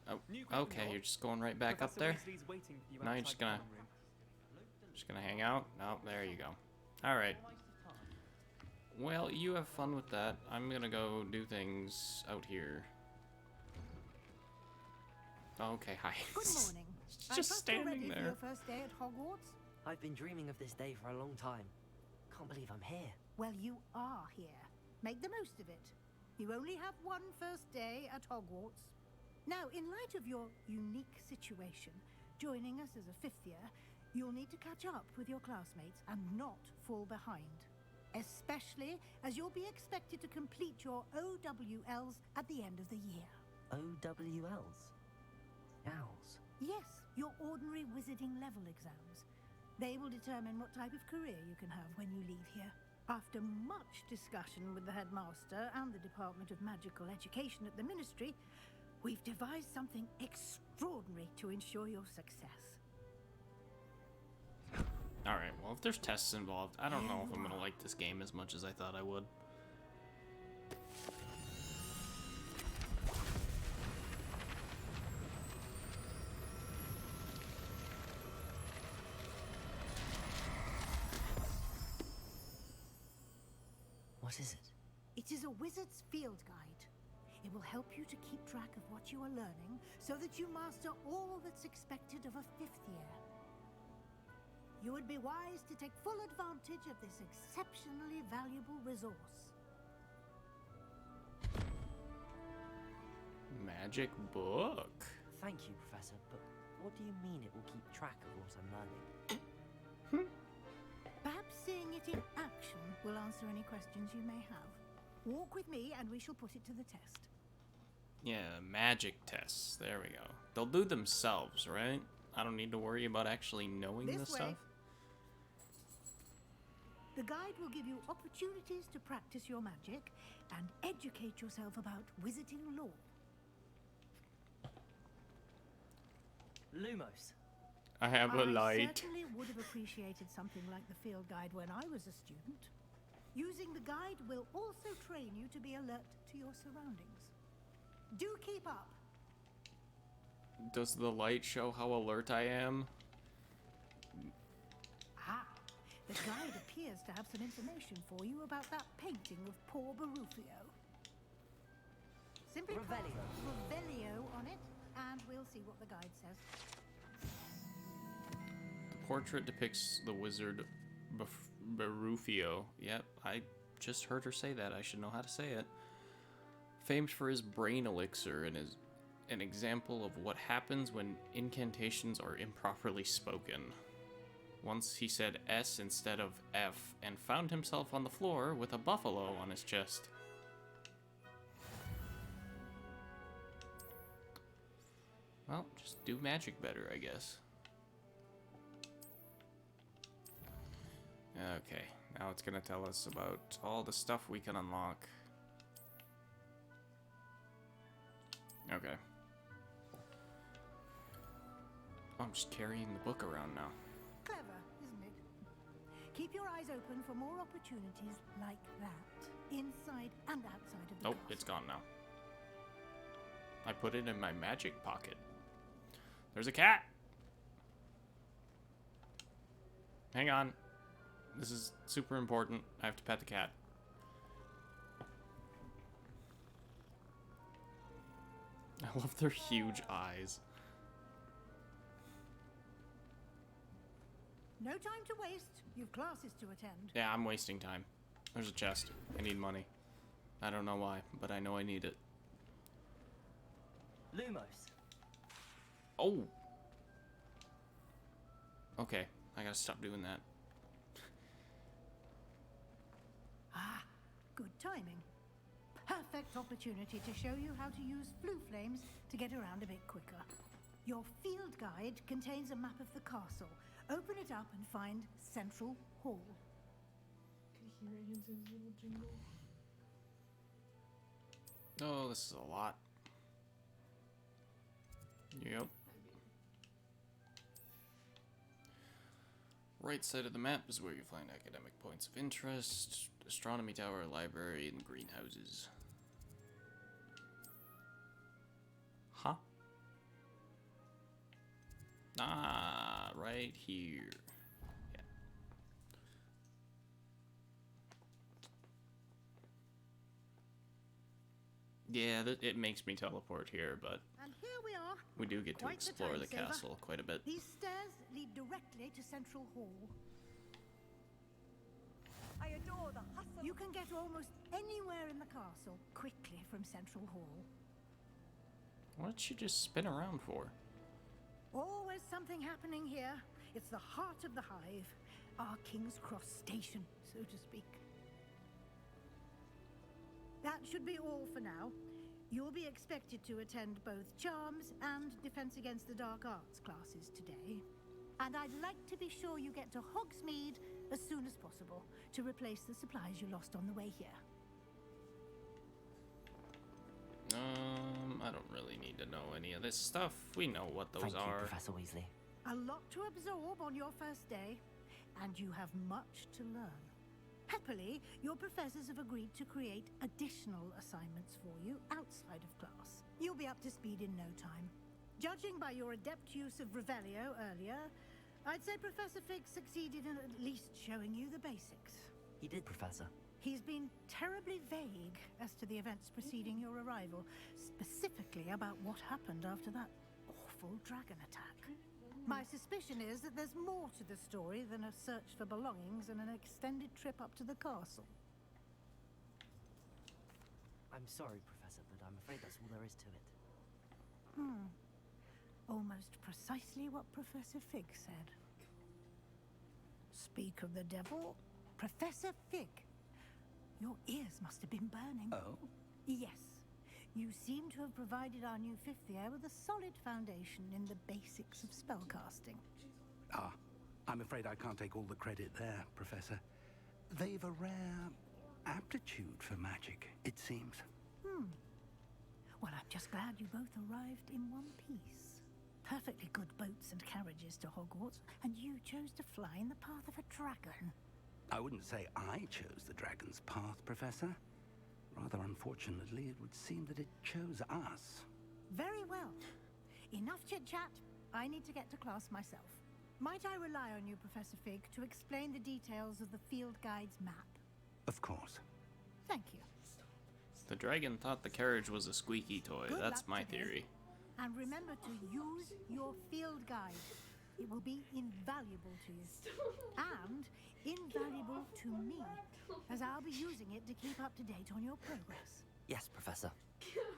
Oh, okay, you're just going right back up there? No, you're just gonna hang out? No, there you go. Alright. Well, you have fun with that. I'm gonna go do things out here. Okay, hi. Good morning. Just standing ready there. For your first day at Hogwarts? I've been dreaming of this day for a long time. Can't believe I'm here. Well, you are here. Make the most of it. You only have one first day at Hogwarts. Now, in light of your unique situation, joining us as a fifth year, you'll need to catch up with your classmates and not fall behind. Especially as you'll be expected to complete your OWLs at the end of the year. OWLs? Owls? Yes, your ordinary wizarding level exams. They will determine what type of career you can have when you leave here. After much discussion with the headmaster and the Department of Magical Education at the Ministry, we've devised something extraordinary to ensure your success. Alright, well, if there's tests involved, I don't know if I'm gonna like this game as much as I thought I would. What is it? It is a wizard's field guide. It will help you to keep track of what you are learning so that you master all that's expected of a 5th year. You would be wise to take full advantage of this exceptionally valuable resource. Magic book. Thank you, Professor, but what do you mean it will keep track of what I'm learning? Perhaps seeing it in action will answer any questions you may have. Walk with me and we shall put it to the test. Yeah, magic tests. There we go. They'll do themselves, right? I don't need to worry about actually knowing this stuff. The guide will give you opportunities to practice your magic and educate yourself about wizarding lore. Lumos. I have a light. I certainly would have appreciated something like the field guide when I was a student. Using the guide will also train you to be alert to your surroundings. Do keep up. Does the light show how alert I am? Ah, the guide appears to have some information for you about that painting of poor Barufio. Simply Revelio. press Revelio on it, and we'll see what the guide says. The portrait depicts the wizard Barufio. Yep, I just heard her say that. I should know how to say it. Famed for his brain elixir and is an example of what happens when incantations are improperly spoken. Once he said S instead of F and found himself on the floor with a buffalo on his chest. Well, just do magic better, I guess. Okay, now it's gonna tell us about all the stuff we can unlock. Okay. I'm just carrying the book around now. Clever, isn't it? Keep your eyes open for more opportunities like that, inside and outside of the Nope, castle. it's gone now. I put it in my magic pocket. There's a cat! Hang on. This is super important. I have to pet the cat. I love their huge eyes. No time to waste. You've classes to attend. Yeah, I'm wasting time. There's a chest. I need money. I don't know why, but I know I need it. Lumos. Oh! Okay, I gotta stop doing that. Ah, good timing. Perfect opportunity to show you how to use flue flames to get around a bit quicker. Your field guide contains a map of the castle. Open it up and find Central Hall. Can hear Anson's little jingle. Oh, this is a lot. Yep. Right side of the map is where you find academic points of interest, astronomy tower, library, and greenhouses. Huh? Ah, right here. Yeah, it makes me teleport here, but And here we are. we do get to Quite the explore the time-saver. castle quite a bit. These stairs lead directly to Central Hall. I adore the hustle. You can get almost anywhere in the castle quickly from Central Hall. What did she just spin around for? Always something happening here. It's the heart of the hive, our King's Cross station, so to speak. That should be all for now. You'll be expected to attend both Charms and Defense Against the Dark Arts classes today. And I'd like to be sure you get to Hogsmeade as soon as possible to replace the supplies you lost on the way here. I don't really need to know any of this stuff. We know what those Thank you, are. Professor Weasley. A lot to absorb on your first day, and you have much to learn. Happily, your professors have agreed to create additional assignments for you outside of class. You'll be up to speed in no time. Judging by your adept use of Revelio earlier, I'd say Professor Fig succeeded in at least showing you the basics. He did, Professor. He's been terribly vague as to the events preceding your arrival, specifically about what happened after that awful dragon attack. My suspicion is that there's more to the story than a search for belongings and an extended trip up to the castle. I'm sorry, Professor, but I'm afraid that's all there is to it. Almost precisely what Professor Fig said. Speak of the devil, Professor Fig. Your ears must have been burning. Oh? Yes. You seem to have provided our new fifth year with a solid foundation in the basics of spellcasting. Ah, I'm afraid I can't take all the credit there, Professor. They've a rare aptitude for magic, it seems. Well, I'm just glad you both arrived in one piece. Perfectly good boats and carriages to Hogwarts, and you chose to fly in the path of a dragon. I wouldn't say I chose the dragon's path, Professor. Rather unfortunately, it would seem that it chose us. Very well. Enough chit-chat. I need to get to class myself. Might I rely on you, Professor Fig, to explain the details of the field guide's map? Of course. Thank you. The dragon thought the carriage was a squeaky toy. Good That's luck my today. theory. And remember to use your field guide. It will be invaluable to you. And invaluable to me, as I'll be using it to keep up to date on your progress. Yes, Professor.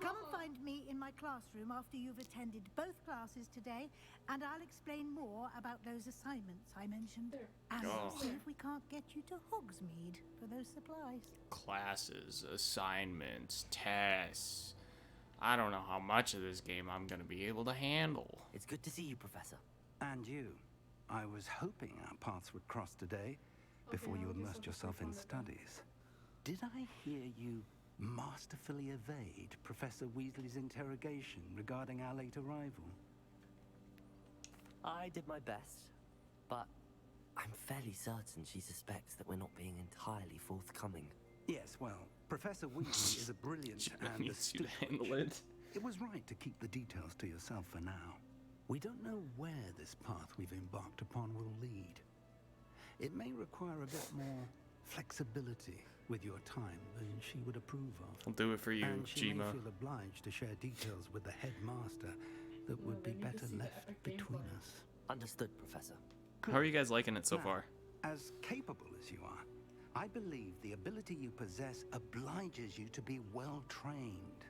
Come and find me in my classroom after you've attended both classes today, and I'll explain more about those assignments I mentioned. And see if we can't get you to Hogsmeade for those supplies. Classes, assignments, tests. I don't know how much of this game I'm gonna be able to handle. It's good to see you, Professor. And you. I was hoping our paths would cross today before you immersed yourself in studies. Did I hear you masterfully evade Professor Weasley's interrogation regarding our late arrival? I did my best, but I'm fairly certain she suspects that we're not being entirely forthcoming. Yes, well, Professor Weasley is a brilliant and needs you astute to handle witch. it. It was right to keep the details to yourself for now. We don't know where this path we've embarked upon will lead. It may require a bit more flexibility with your time than she would approve of. I'll do it for you, and she may Jima. feel obliged to share details with the headmaster that would be better left between us. Understood, Professor. How are you guys liking it so Now, far? As capable as you are, I believe the ability you possess obliges you to be well trained.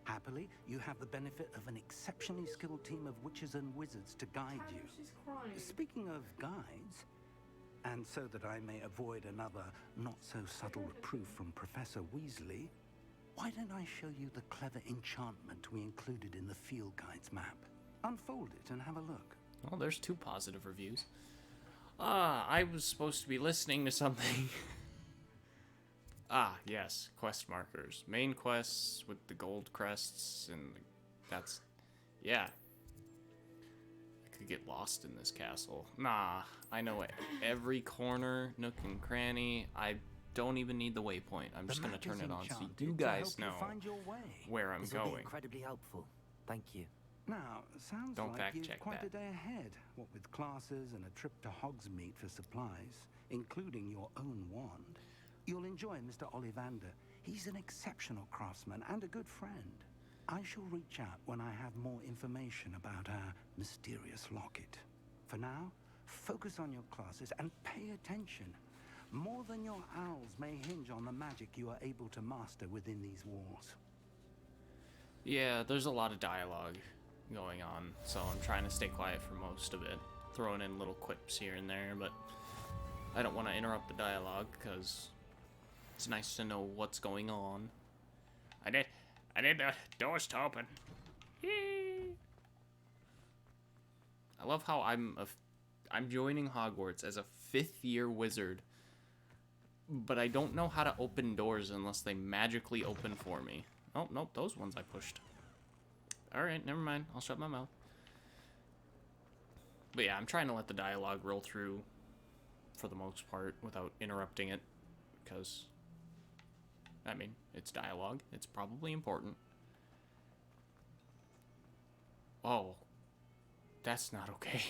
Happily, you have the benefit of an exceptionally skilled team of witches and wizards to guide you. She's crying. Speaking of guides, and so that I may avoid another not-so-subtle reproof from Professor Weasley, why don't I show you the clever enchantment we included in the field guide's map? Unfold it and have a look. Well, there's 2 positive reviews. I was supposed to be listening to something. Yes, quest markers. Main quests with the gold crests, and that's... yeah. I could get lost in this castle. Nah, I know it. Every corner, nook and cranny. I don't even need the waypoint. I'm just gonna turn it on so you guys know where I'm This will be going. incredibly helpful. Thank you. Now, sounds Don't like fact you've check quite that. a day ahead, what with classes and a trip to Hogsmeade for supplies, including your own wand. You'll enjoy Mr. Ollivander. He's an exceptional craftsman and a good friend. I shall reach out when I have more information about our mysterious locket. For now, focus on your classes and pay attention. More than your owls may hinge on the magic you are able to master within these walls. Yeah, there's a lot of dialogue going on, so I'm trying to stay quiet for most of it. Throwing in little quips here and there, but I don't want to interrupt the dialogue because it's nice to know what's going on. I need the doors to open. Yay! I love how I'm joining Hogwarts as a 5th-year wizard, but I don't know how to open doors unless they magically open for me. Oh, nope, those ones I pushed. Alright, never mind. I'll shut my mouth. But yeah, I'm trying to let the dialogue roll through for the most part without interrupting it, because, I mean, it's dialogue. It's probably important. Oh, that's not okay.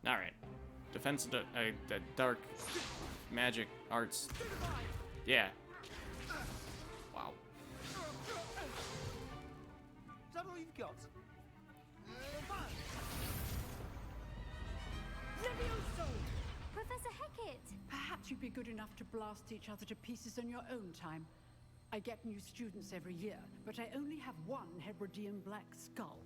Alright. Defense, dark magic arts. Yeah. Wow. Is that all you've got? Levioso! Professor Hecat! Perhaps you'd be good enough to blast each other to pieces on your own time. I get new students every year, but I only have one Hebridean black skull.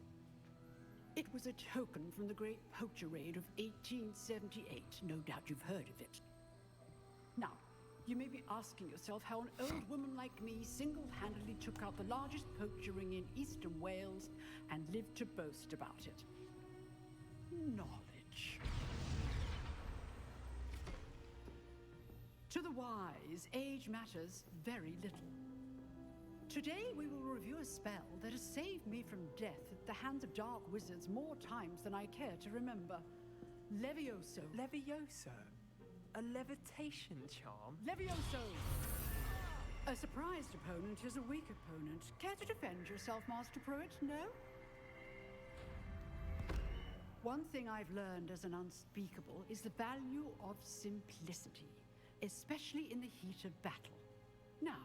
It was a token from the Great Poacher Raid of 1878. No doubt you've heard of it. Now, you may be asking yourself how an old woman like me single-handedly took out the largest poacher ring in eastern Wales and lived to boast about it. Knowledge. To the wise, age matters very little. Today we will review a spell that has saved me from death at the hands of dark wizards more times than I care to remember. Levioso. Levioso? A levitation charm? Levioso! A surprised opponent is a weak opponent. Care to defend yourself, Master Pruitt? No? One thing I've learned as an unspeakable is the value of simplicity, especially in the heat of battle. Now,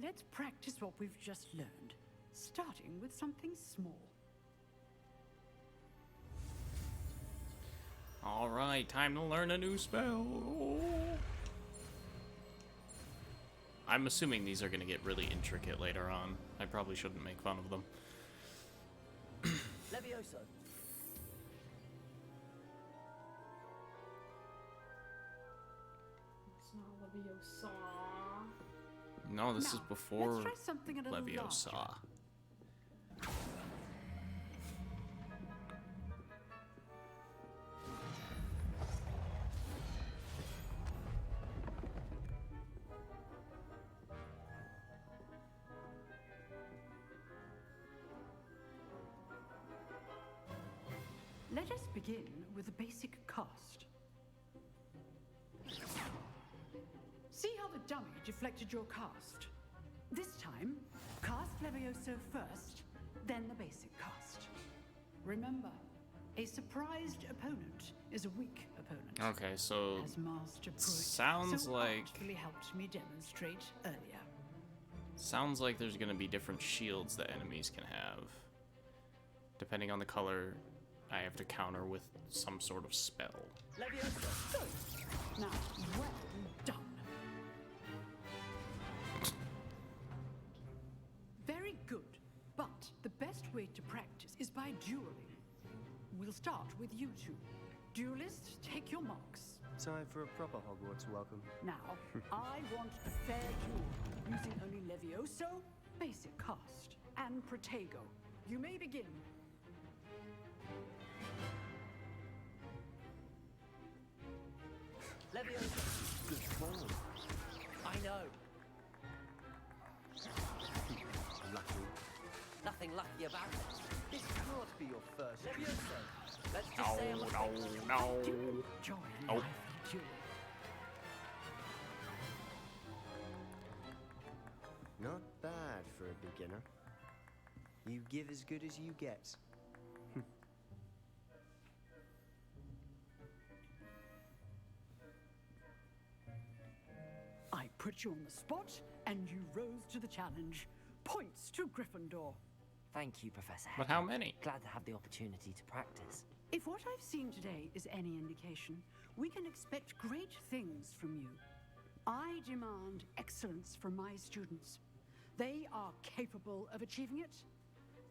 let's practice what we've just learned, starting with something small. Alright, time to learn a new spell. I'm assuming these are going to get really intricate later on. I probably shouldn't make fun of them. Levioso. It's not Leviosa. No, this Now, is before let's try something a little Leviosa. larger. Let us begin with the basic cast. See how the dummy deflected your cast? This time, cast Levioso first, then the basic cast. Remember, a surprised opponent is a weak opponent. Okay, so As Master Pruitt sounds so like artfully helped me demonstrate earlier. sounds like there's gonna be different shields that enemies can have. Depending on the color, I have to counter with some sort of spell. Levioso, good. Now, well done. Very good, but the best way to practice is by dueling. We'll start with you two. Duelists, take your marks. Time for a proper Hogwarts welcome. Now, I want a fair duel, using only Levioso, basic cast, and Protego. You may begin. Levioso. Good form. I know. Lucky. Nothing lucky about it. This cannot be your first. Levioso. Let's just say I'm a Join Oh. my duel. Not bad for a beginner. You give as good as you get. I put you on the spot, and you rose to the challenge. Points to Gryffindor. Thank you, Professor But Hecat. how many? Glad to have the opportunity to practice. If what I've seen today is any indication, we can expect great things from you. I demand excellence from my students. They are capable of achieving it,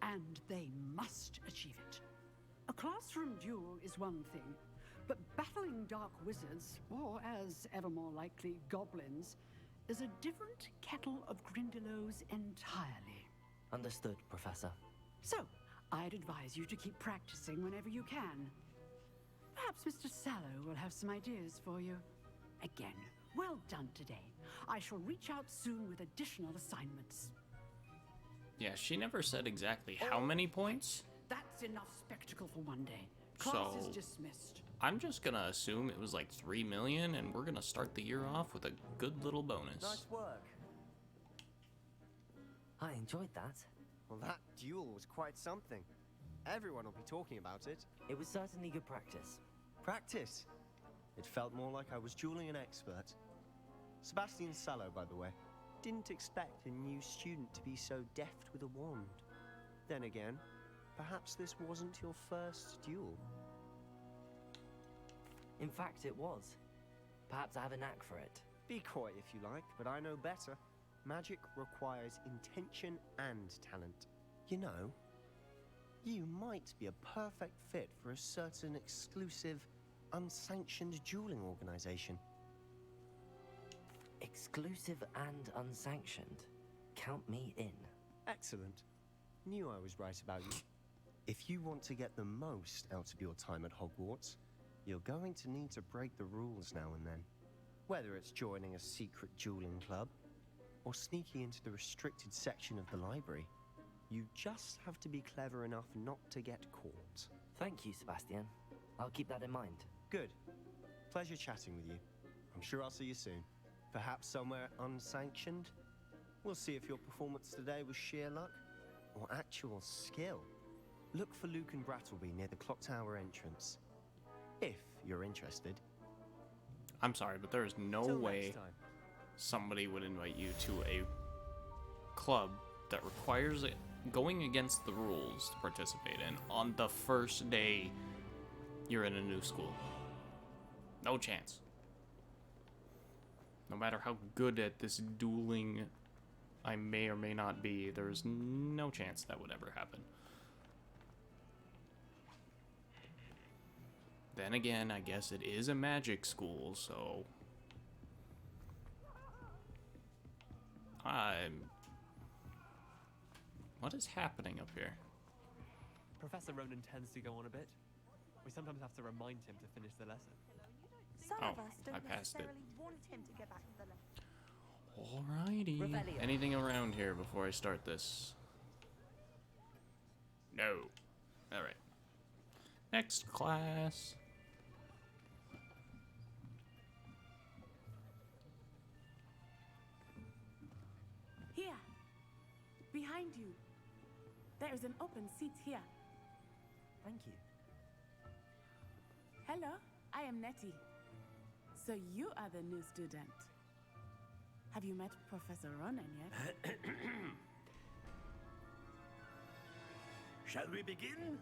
and they must achieve it. A classroom duel is one thing, but battling dark wizards, or as ever more likely, goblins, is a different kettle of Grindylows entirely. Understood, Professor. So, I'd advise you to keep practicing whenever you can. Perhaps Mr. Sallow will have some ideas for you. Again, well done today. I shall reach out soon with additional assignments. Yeah, she never said exactly how many points. That's enough spectacle for one day. Class is dismissed. I'm just gonna assume it was like 3 million, and we're gonna start the year off with a good little bonus. Nice work. I enjoyed that. Well, that duel was quite something. Everyone will be talking about it. It was certainly good practice. Practice? It felt more like I was dueling an expert. Sebastian Sallow, by the way. Didn't expect a new student to be so deft with a wand. Then again, perhaps this wasn't your first duel. In fact, it was. Perhaps I have a knack for it. Be coy if you like, but I know better. Magic requires intention and talent. You know, you might be a perfect fit for a certain exclusive, unsanctioned dueling organization. Exclusive and unsanctioned. Count me in. Excellent. Knew I was right about you. If you want to get the most out of your time at Hogwarts, you're going to need to break the rules now and then. Whether it's joining a secret dueling club, or sneaking into the restricted section of the library, you just have to be clever enough not to get caught. Thank you, Sebastian. I'll keep that in mind. Good. Pleasure chatting with you. I'm sure I'll see you soon. Perhaps somewhere unsanctioned? We'll see if your performance today was sheer luck or actual skill. Look for Luke and Brattleby near the clock tower entrance. If you're interested. I'm sorry, but there is no way somebody would invite you to a club that requires it going against the rules to participate in on the first day you're in a new school. No chance. No matter how good at this dueling I may or may not be, there's no chance that would ever happen. Then again, I guess it is a magic school, so what is happening up here? Professor Ronan tends to go on a bit. We sometimes have to remind him to finish the lesson. Some Oh, of us don't I passed it. necessarily want him to get back to the lesson. Alrighty. Revelio. Anything around here before I start this? No. Alright. Next class. Here. Behind you. There is an open seat here. Thank you. Hello, I am Nettie. So you are the new student. Have you met Professor Ronan yet? Shall we begin?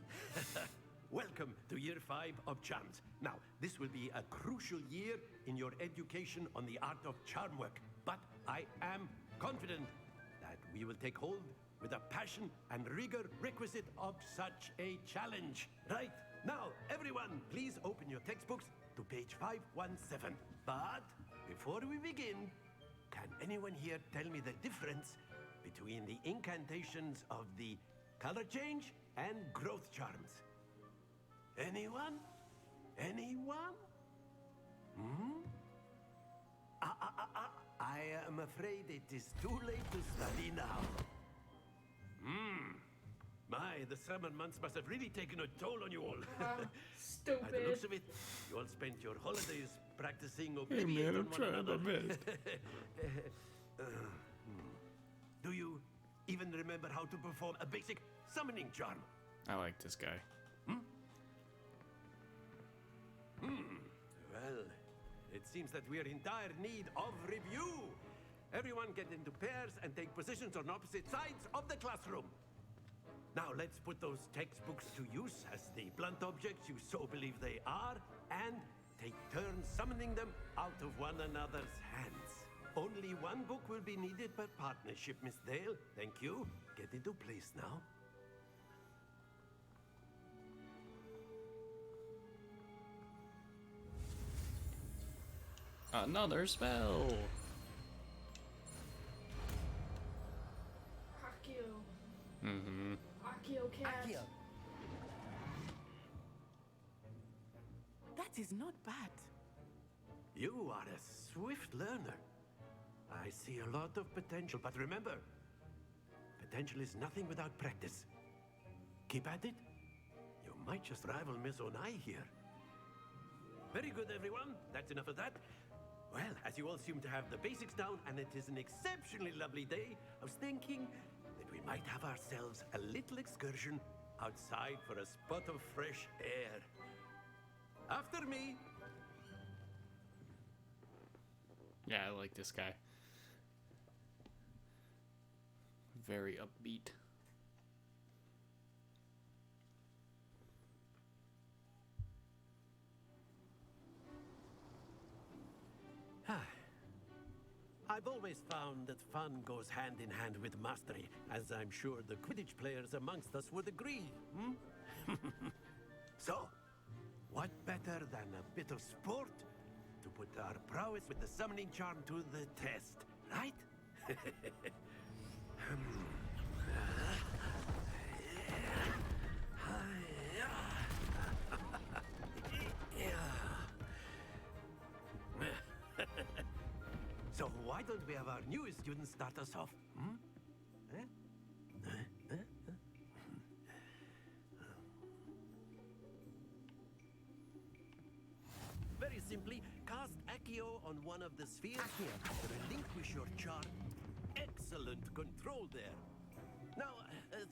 Welcome to Year 5 of Charms. Now, this will be a crucial year in your education on the art of charm work, but I am confident that we will take hold with the passion and rigor requisite of such a challenge. Right, now, everyone, please open your textbooks to page 517. But before we begin, can anyone here tell me the difference between the incantations of the color change and growth charms? Anyone? Anyone? Hmm? I am afraid it is too late to study now. My, the summer months must have really taken a toll on you all. Stupid. By the looks of it, you all spent your holidays practicing Hey oblivion man, on I'm one trying another. my best. Do you even remember how to perform a basic summoning charm? I like this guy. Well, it seems that we are in dire need of review. Everyone get into pairs and take positions on opposite sides of the classroom. Now let's put those textbooks to use as the blunt objects you so believe they are, and take turns summoning them out of one another's hands. Only one book will be needed per partnership, Miss Dale. Thank you. Get into place now. Another spell. Accio. Mm-hmm. Accio cat. Accio. That is not bad. You are a swift learner. I see a lot of potential, but remember, potential is nothing without practice. Keep at it. You might just rival Miss Onai here. Very good, everyone. That's enough of that. Well, as you all seem to have the basics down, and it is an exceptionally lovely day, I was thinking that we might have ourselves a little excursion outside for a spot of fresh air. After me. Yeah, I like this guy. Very upbeat. I've always found that fun goes hand in hand with mastery, as I'm sure the Quidditch players amongst us would agree. So, what better than a bit of sport to put our prowess with the summoning charm to the test, right? So why don't we have our newest student start us off? Very simply, cast Accio on one of the spheres to relinquish your charm. Excellent control there. Now,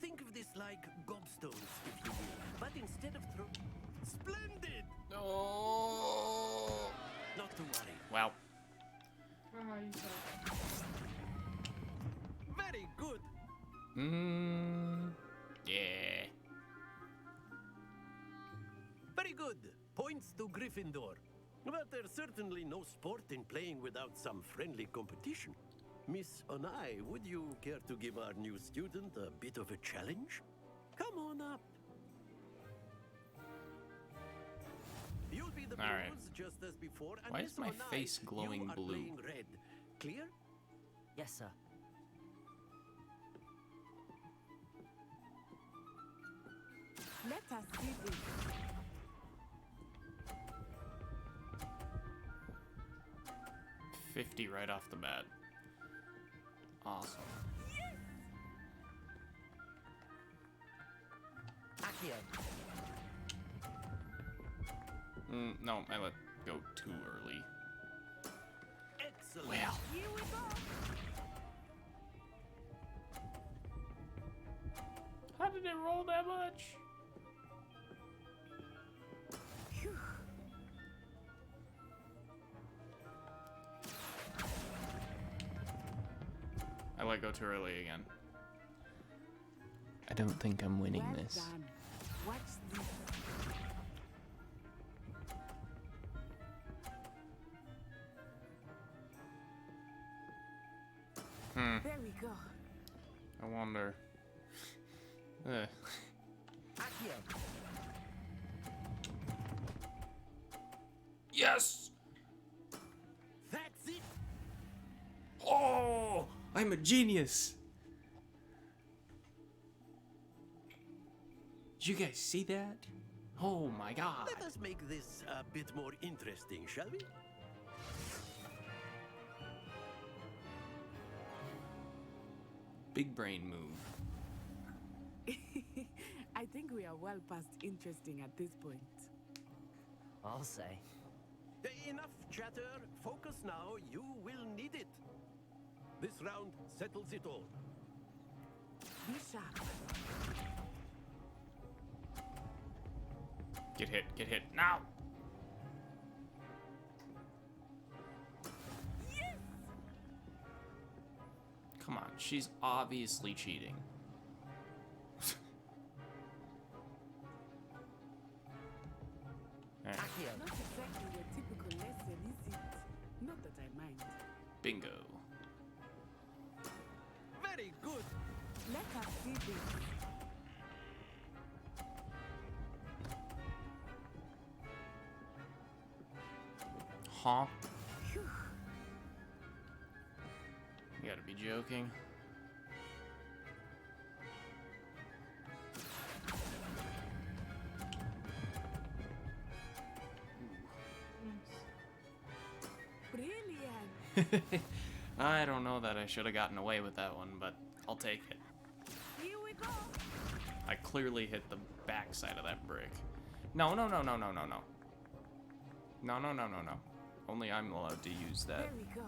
think of this like gobstones, if you will. But instead of throw... Splendid! Oh! Not to worry. Wow. Very good. Yeah. Very good. Points to Gryffindor. But there's certainly no sport in playing without some friendly competition. Miss Onai, would you care to give our new student a bit of a challenge? Come on up. You'll be the All right. blues just as before. And Why Miss is my Onai, face glowing you are blue? playing red. Clear? Yes, sir. Let us see this. $50 right off the bat. Awesome. Accio. No, I let go too early. Excellent. Well. Here we go. How did it roll that much? Phew. I let go too early again. I don't think I'm winning Well this. done. Watch this. There we go. I wonder. Ugh. Accio. Yes! That's it. Oh! I'm a genius! Did you guys see that? Oh my god. Let us make this a bit more interesting, shall we? Big brain move. I think we are well past interesting at this point. I'll say. Enough chatter. Focus now. You will need it. This round settles it all. Be sharp. Get hit, now! Yes! Come on, she's obviously cheating. Alright, Accio. Not exactly your typical lesson, is it? Not that I mind. bingo. Very good. Let us see this. Huh? Phew. You gotta be joking. I don't know that I should have gotten away with that one, but I'll take it. Here we go. I clearly hit the backside of that brick. No, no, no, no, no, no, no. No, no, no, no, no. Only I'm allowed to use that. There we go.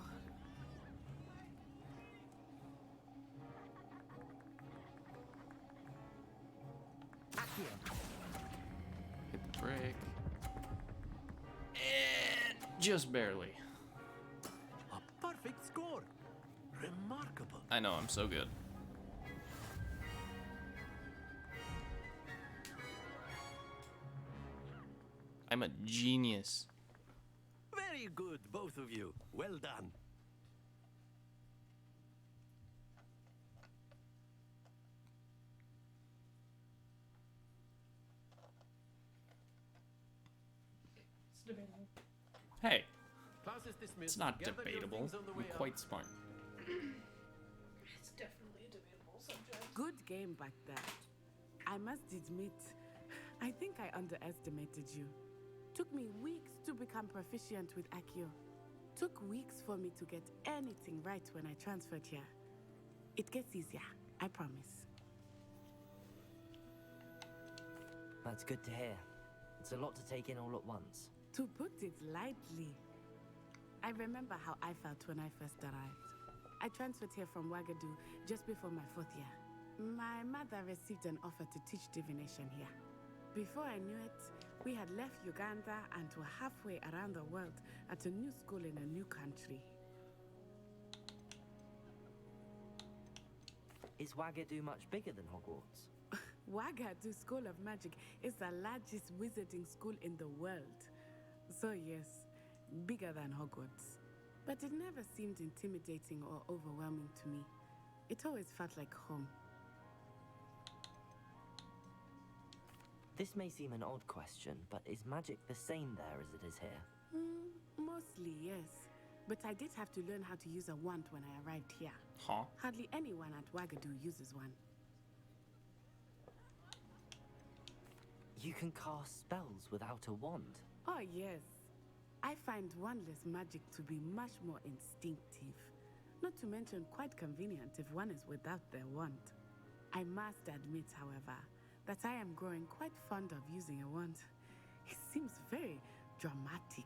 Hit the brick. And just barely. A perfect score. Remarkable. I know, I'm so good. I'm a genius. Very good, both of you. Well done. It's debatable. Hey, Class is dismissed. it's not Gather your debatable. things on the I'm way out. quite smart. It's definitely a debatable subject. Good game back there. I must admit, I think I underestimated you. Took me weeks to become proficient with Accio. Took weeks for me to get anything right when I transferred here. It gets easier, I promise. That's good to hear. It's a lot to take in all at once. To put it lightly, I remember how I felt when I first arrived. I transferred here from Wagadu just before my 4th year. My mother received an offer to teach divination here. Before I knew it, we had left Uganda and were halfway around the world at a new school in a new country. Is Wagadu much bigger than Hogwarts? Wagadu School of Magic is the largest wizarding school in the world. So yes, bigger than Hogwarts. But it never seemed intimidating or overwhelming to me. It always felt like home. This may seem an odd question, but is magic the same there as it is here? Mostly, yes. But I did have to learn how to use a wand when I arrived here. Huh? Hardly anyone at Wagadu uses one. You can cast spells without a wand. Oh, yes. I find wandless magic to be much more instinctive. Not to mention quite convenient if one is without their wand. I must admit, however, that I am growing quite fond of using a wand. It seems very dramatic.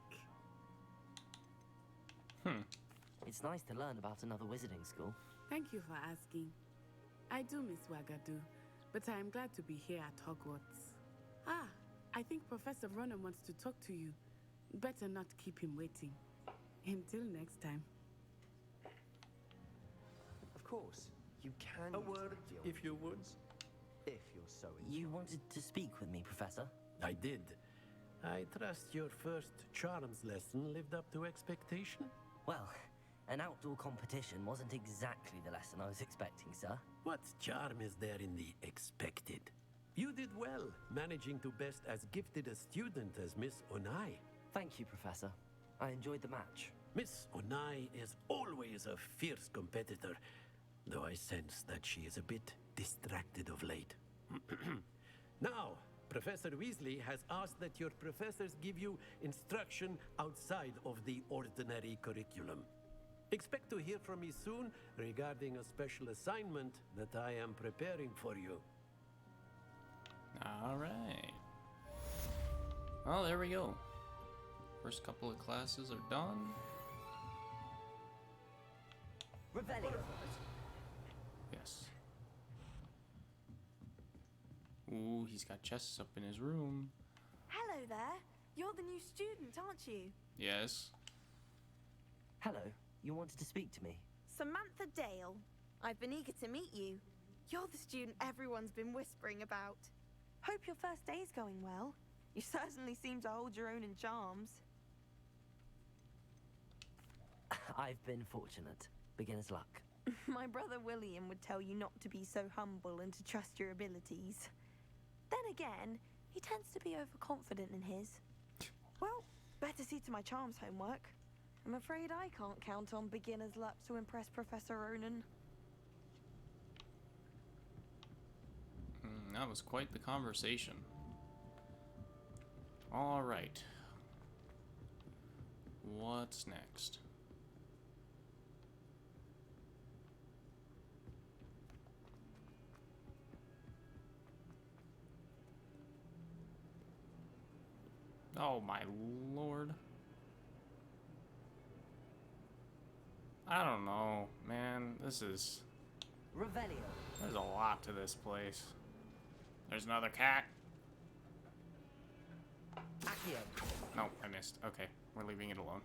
It's nice to learn about another wizarding school. Thank you for asking. I do miss Wagadu, but I am glad to be here at Hogwarts. Ah, I think Professor Ronan wants to talk to you. Better not keep him waiting. Until next time. Of course, you can A use word, the if you would. If you're so You wanted to speak with me, Professor? I did. I trust your first charms lesson lived up to expectation? Well, an outdoor competition wasn't exactly the lesson I was expecting, sir. What charm is there in the expected? You did well, managing to best as gifted a student as Miss Onai. Thank you, Professor. I enjoyed the match. Miss Onai is always a fierce competitor, though I sense that she is a bit distracted of late. Now, Professor Weasley has asked that your professors give you instruction outside of the ordinary curriculum. Expect to hear from me soon regarding a special assignment that I am preparing for you. All right. Well, there we go. First couple of classes are done. Revelio. Yes. Ooh, he's got chests up in his room. Hello there. You're the new student, aren't you? Yes. Hello. You wanted to speak to me? Samantha Dale. I've been eager to meet you. You're the student everyone's been whispering about. Hope your first day's going well. You certainly seem to hold your own in charms. I've been fortunate. Beginner's luck. My brother William would tell you not to be so humble and to trust your abilities. Then again, he tends to be overconfident in his. Well, better see to my charms homework. I'm afraid I can't count on beginner's luck to impress Professor Ronan. That was quite the conversation. All right. What's next? Oh my lord. I don't know, man. This is... Revelio. There's a lot to this place. There's another cat. Accio. No, I missed. Okay, we're leaving it alone.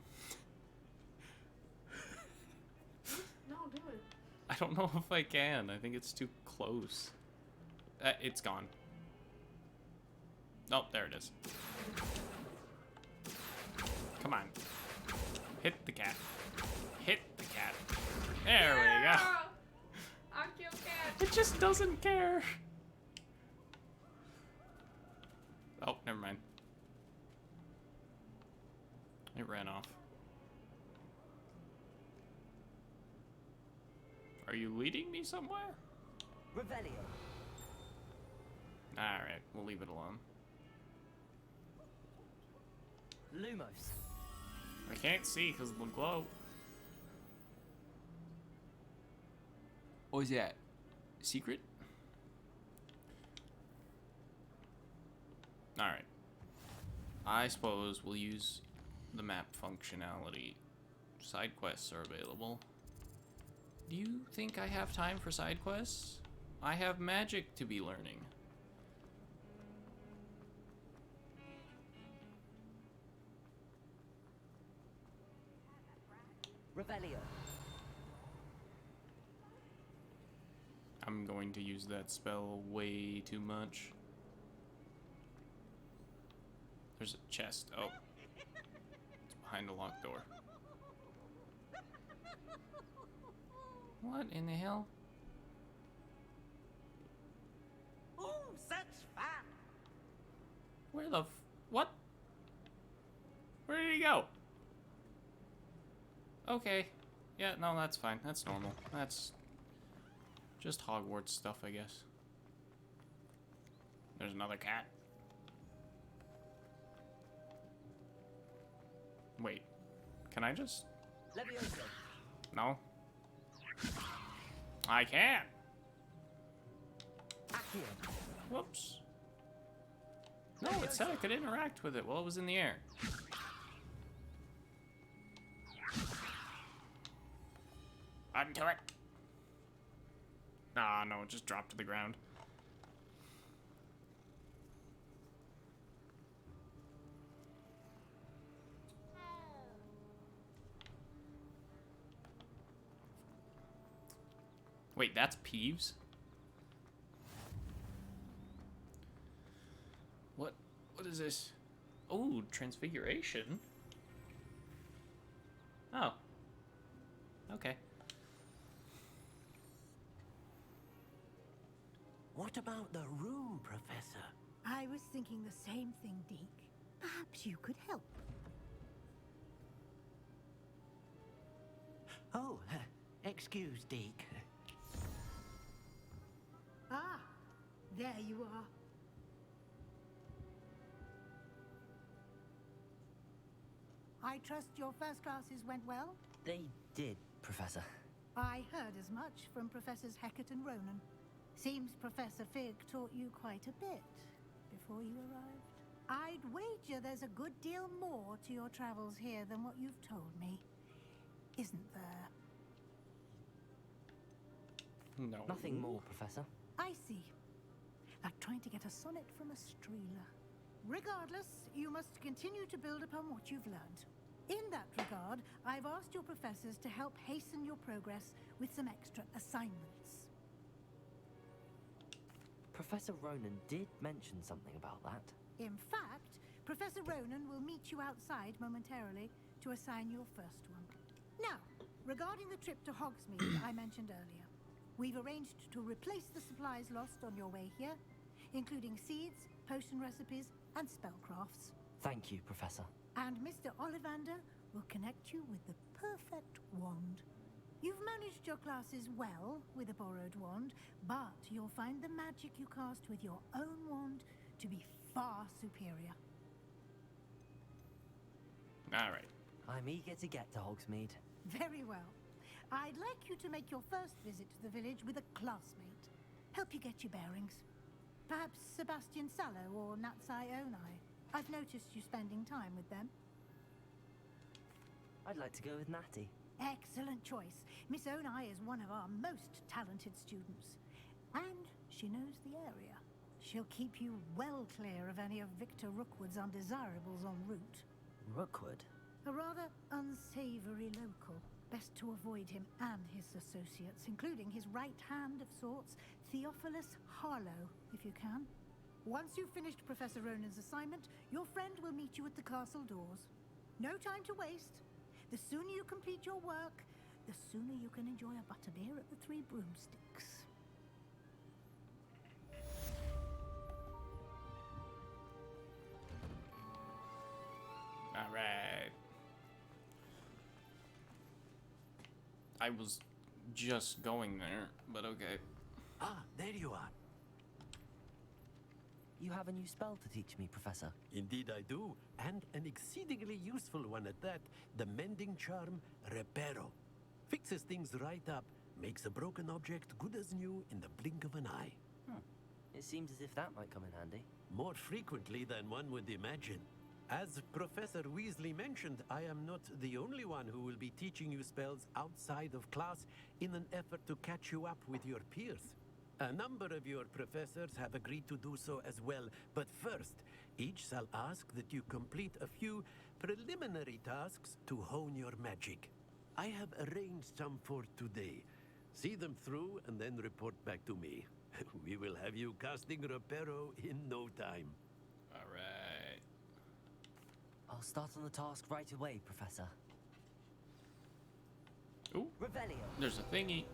No, do it. I don't know if I can. I think it's too close. It's gone. Oh, there it is. Come on. Hit the cat. Hit the cat. There we go. Accio cat. It just doesn't care. Oh, never mind. It ran off. Are you leading me somewhere? Revelio. Alright, we'll leave it alone. Lumos. I can't see because of the glow. What was that? Secret? Alright. I suppose we'll use the map functionality. Side quests are available. Do you think I have time for side quests? I have magic to be learning. Revelio. I'm going to use that spell way too much. There's a chest. Oh. It's behind a locked door. What in the hell? Ooh, such fun! Where the what? Where did he go? Okay. Yeah, no, that's fine. That's normal. That's just Hogwarts stuff, I guess. There's another cat. Wait. Can I just... Levioso. No. I can't. Accio. Whoops. No, it said I could interact with it while it was in the air. Onto it. Ah, no, it just dropped to the ground. Wait, that's Peeves? What is this? Oh, transfiguration? Oh. Okay. What about the room, Professor? I was thinking the same thing, Deke. Perhaps you could help. Oh, excuse, Deke. Ah, there you are. I trust your first classes went well? They did, Professor. I heard as much from Professors Hecat and Ronan. Seems Professor Fig taught you quite a bit before you arrived. I'd wager there's a good deal more to your travels here than what you've told me. Isn't there? No. Nothing more, Professor. I see. Like trying to get a sonnet from a streeler. Regardless, you must continue to build upon what you've learned. In that regard, I've asked your professors to help hasten your progress with some extra assignments. Professor Ronan did mention something about that. In fact, Professor Ronan will meet you outside momentarily to assign your first one. Now, regarding the trip to Hogsmeade I mentioned earlier, we've arranged to replace the supplies lost on your way here, including seeds, potion recipes, and spellcrafts. Thank you, Professor. And Mr. Ollivander will connect you with the perfect wand. You've managed your classes well with a borrowed wand, but you'll find the magic you cast with your own wand to be far superior. All right. I'm eager to get to Hogsmeade. Very well. I'd like you to make your first visit to the village with a classmate. Help you get your bearings. Perhaps Sebastian Sallow or Natsai Onai. I've noticed you spending time with them. I'd like to go with Natty. Excellent choice. Miss Onai is one of our most talented students. And she knows the area. She'll keep you well clear of any of Victor Rookwood's undesirables en route. Rookwood? A rather unsavory local. Best to avoid him and his associates, including his right hand of sorts, Theophilus Harlow, if you can. Once you've finished Professor Ronan's assignment, your friend will meet you at the castle doors. No time to waste. The sooner you complete your work, the sooner you can enjoy a butterbeer at the Three Broomsticks. All right. I was just going there, but okay. Ah, there you are. You have a new spell to teach me, Professor. Indeed I do, and an exceedingly useful one at that. The mending charm, Reparo. Fixes things right up, makes a broken object good as new in the blink of an eye. It seems as if that might come in handy. More frequently than one would imagine. As Professor Weasley mentioned, I am not the only one who will be teaching you spells outside of class in an effort to catch you up with your peers. A number of your professors have agreed to do so as well, but first, each shall ask that you complete a few preliminary tasks to hone your magic. I have arranged some for today. See them through and then report back to me. We will have you casting Reparo in no time. All right. I'll start on the task right away, Professor. Ooh. Revelio. There's a thingy.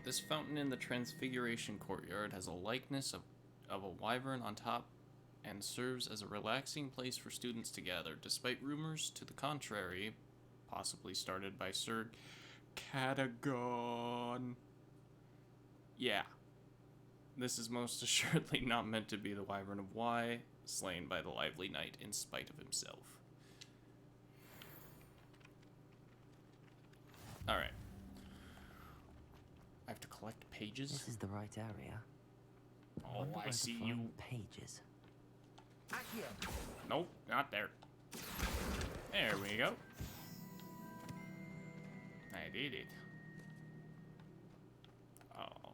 This fountain in the Transfiguration Courtyard has a likeness of a wyvern on top and serves as a relaxing place for students to gather, despite rumors to the contrary, possibly started by Sir Catagon. Yeah. This is most assuredly not meant to be the Wyvern of Y, slain by the lively knight in spite of himself. Alright. I have to collect pages? This is the right area. Oh, I see you. Pages. Nope, not there. There we go. I did it. Oh.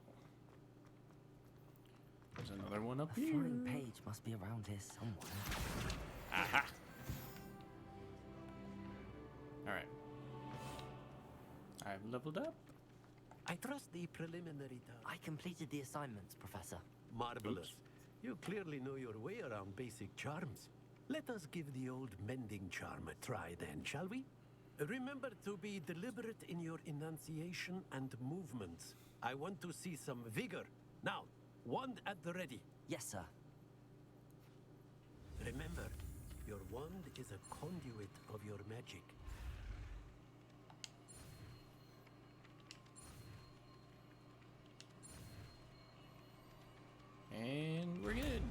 There's another one up here. A flying page must be around here somewhere. Aha! Alright. I've leveled up. I trust the preliminary task. I completed the assignments, Professor. Marvelous. You clearly know your way around basic charms. Let us give the old mending charm a try then, shall we? Remember to be deliberate in your enunciation and movements. I want to see some vigor. Now, wand at the ready. Yes, sir. Remember, your wand is a conduit of your magic. And we're good.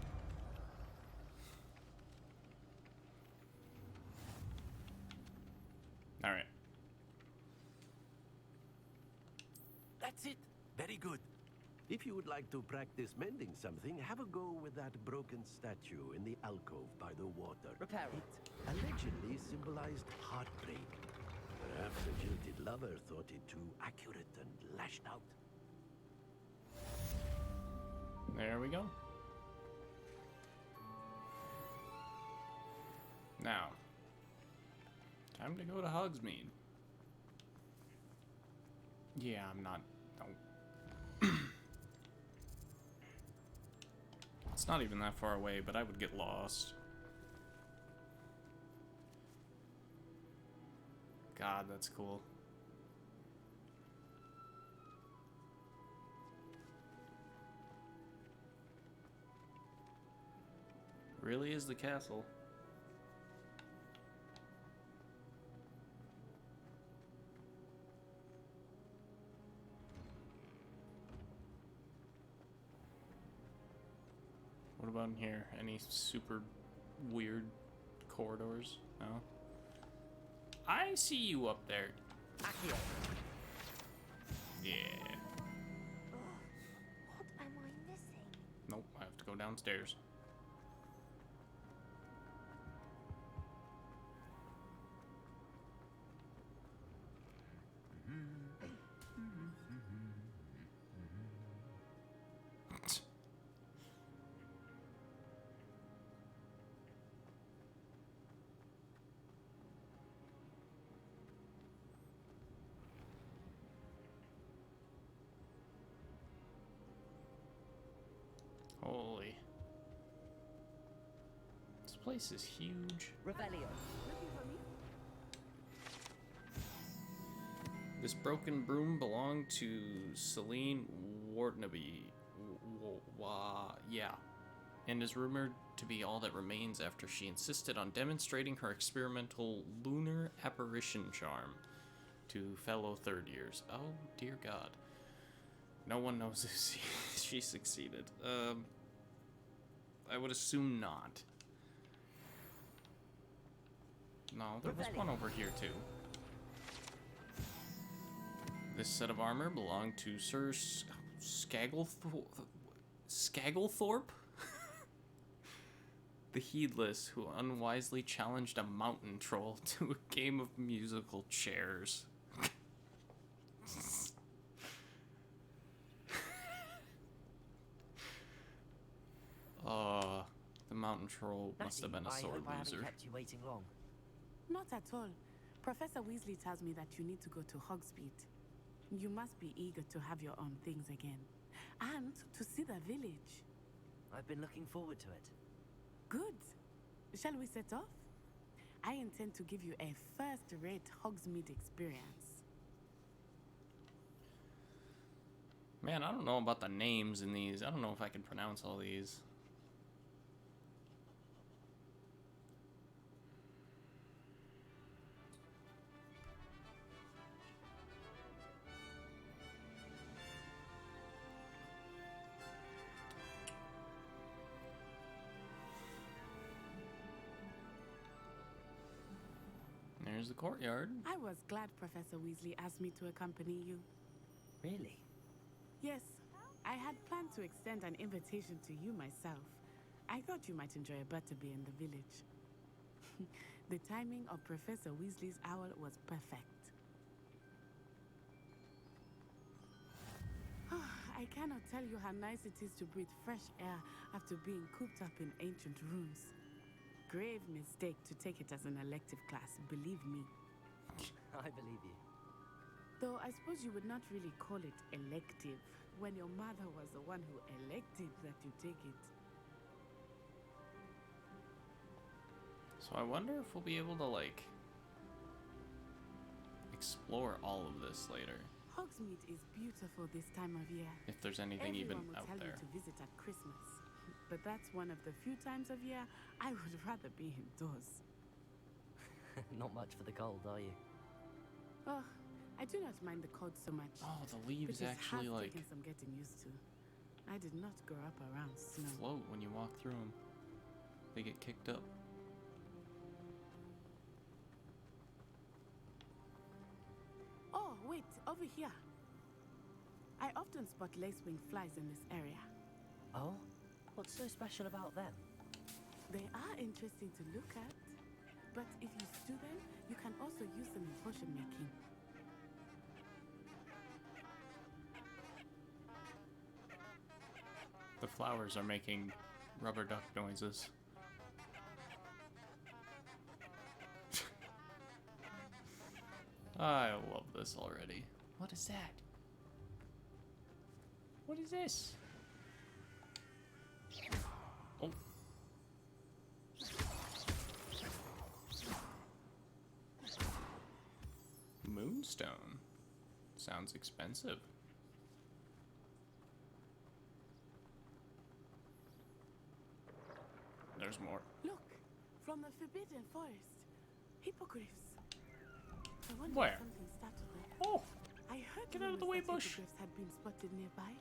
All right. That's it. Very good. If you would like to practice mending something, have a go with that broken statue in the alcove by the water. Repair it. Allegedly symbolized heartbreak. Perhaps a jilted lover thought it too accurate and lashed out. There we go. Now, time to go to Hogsmeade. Yeah, I'm not... No. It's not even that far away, but I would get lost. God, that's cool. Really is the castle. What about in here? Any super weird corridors? No? I see you up there. Accio. Yeah. What am I missing? Nope, I downstairs. Holy. This place is huge. Revelio. This broken broom belonged to Celine Wartnaby. Yeah. And is rumored to be all that remains after she insisted on demonstrating her experimental lunar apparition charm to fellow third years. Oh, dear God. No one knows if she succeeded. I would assume not. No, there was one over here too. This set of armor belonged to Sir Skagglethorpe? The Heedless, who unwisely challenged a mountain troll to a game of musical chairs. The mountain troll must have been a sore I loser. haven't kept you waiting long. Not at all. Professor Weasley tells me that you need to go to Hogsmeade. You must be eager to have your own things again. And to see the village. I've been looking forward to it. Good. Shall we set off? I intend to give you a first-rate Hogsmeade experience. Man, I don't know about the names in these. I don't know if I can pronounce all these. There's the courtyard. I was glad Professor Weasley asked me to accompany you. Really? Yes. I had planned to extend an invitation to you myself. I thought you might enjoy a butterbeer in the village. The timing of Professor Weasley's owl was perfect. I cannot tell you how nice it is to breathe fresh air after being cooped up in ancient rooms. Grave mistake to take it as an elective class, believe me. I believe you. Though I suppose you would not really call it elective when your mother was the one who elected that you take it. So I wonder if we'll be able to, like, explore all of this later. Hogsmeade is beautiful this time of year. If there's anything Everyone even will out tell there. you to visit at Christmas. But that's one of the few times of year I would rather be indoors. Not much for the cold, are you? Oh, I do not mind the cold so much. Oh, the leaves but it actually, has like, taken some getting used to. I did not grow up around snow. float when you walk through them. They get kicked up. Oh, wait, over here. I often spot lacewing flies in this area. Oh? What's so special about them? They are interesting to look at, but if you stew them, you can also use them in potion making. The flowers are making rubber duck noises. I love this already. What is that? What is this? Oh. Moonstone. Sounds expensive. There's more. Look, from the Forbidden Forest. Hippogriffs. I wonder Where? if something started there. Oh! I heard Get out of the way, rumors that Bush. hippogriffs had been spotted nearby.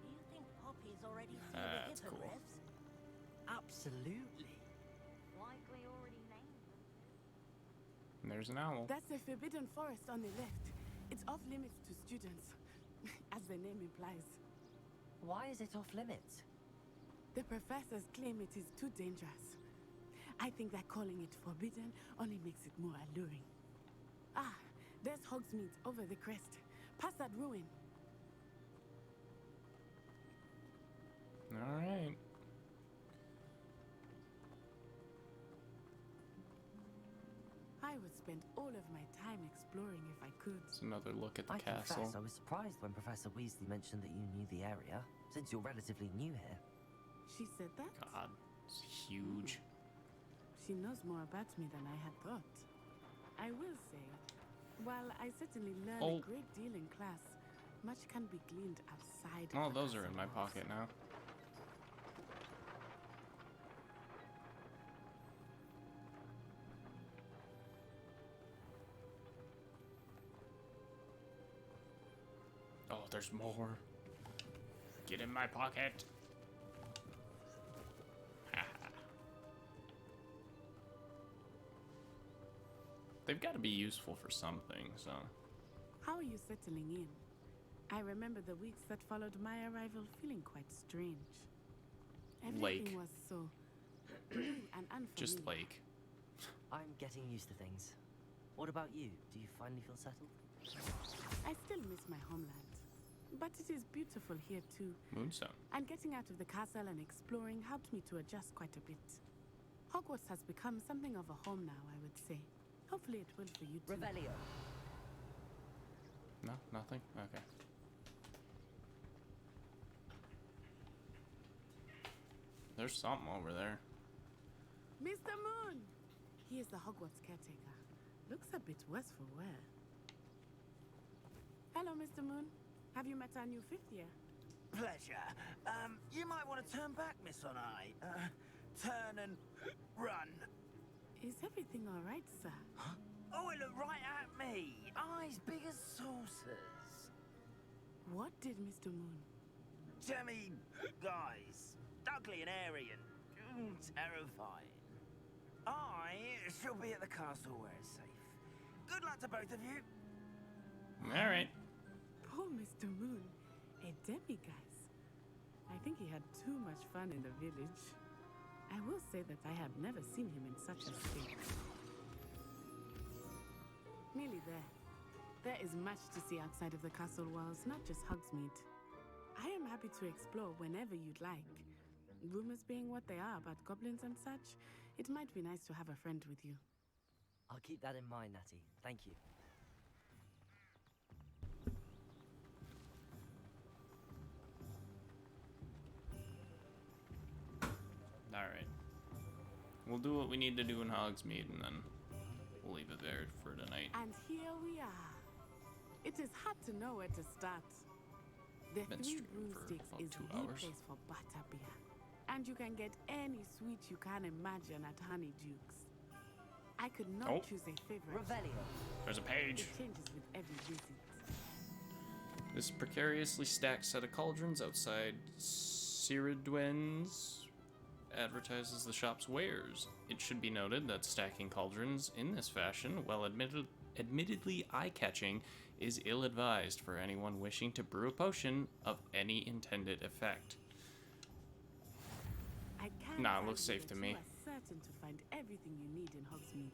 Do you think Poppy's already seen That's the cool. hippogriffs? Absolutely. Likely already named them. And there's an owl. That's the Forbidden Forest on the left. It's off limits to students, as the name implies. Why is it off limits? The professors claim it is too dangerous. I think that calling it forbidden only makes it more alluring. Ah, there's Hogsmeade over the crest. Past that ruin. All right. I would spend all of my time exploring if I could. It's another look at the I castle. confess I was surprised when Professor Weasley mentioned that you knew the area, since you're relatively new here. She said that? God, it's huge. She knows more about me than I had thought. I will say, while I certainly learn a great deal in class, much can be gleaned outside. Oh, those are in my pocket now. Oh, there's more. Get in my pocket. They've got to be useful for something, so. How are you settling in? I remember the weeks that followed my arrival feeling quite strange. Everything Lake. was so new and unfamiliar. Just Lake. I'm getting used to things. What about you? Do you finally feel settled? I still miss my homeland, but it is beautiful here too. Moonstone. And getting out of the castle and exploring helped me to adjust quite a bit. Hogwarts has become something of a home now, I would say. Hopefully it will for you too. Revelio. No, nothing? Okay. There's something over there. Mr. Moon! He is the Hogwarts caretaker. Looks a bit worse for wear. Hello, Mr. Moon. Have you met our new fifth year? Pleasure. You might want to turn back, Miss Onai. Turn and run. Is everything all right, sir? Oh, it looked right at me. Eyes big as saucers. What did Mr. Moon? Jemmy, guys. Ugly and airy and terrifying. I shall be at the castle where it's safe. Good luck to both of you. All right. Poor Mr. Moon. A demiguise. I think he had too much fun in the village. I will say that I have never seen him in such a state. Nearly there. There is much to see outside of the castle walls, not just Hogsmeade. I am happy to explore whenever you'd like. Rumors being what they are about goblins and such, it might be nice to have a friend with you. I'll keep that in mind, Natty. Thank you. Alright. We'll do what we need to do in Hogsmeade, and then we'll leave it there for tonight. And here we are. It is hard to know where to start. The Been Three streaming for Broomsticks about is 2 the hours. place for butterbeer. And you can get any sweet you can imagine at Honeydukes. I could not choose a favorite. Revelio. There's a page. It changes with every visit. This precariously stacked set of cauldrons outside Cyrodiil's advertises the shop's wares. It should be noted that stacking cauldrons in this fashion, while admittedly eye-catching, is ill-advised for anyone wishing to brew a potion of any intended effect. I can't Nah, it argue looks safe that to you me. are certain to find everything you need in Hogsmeade.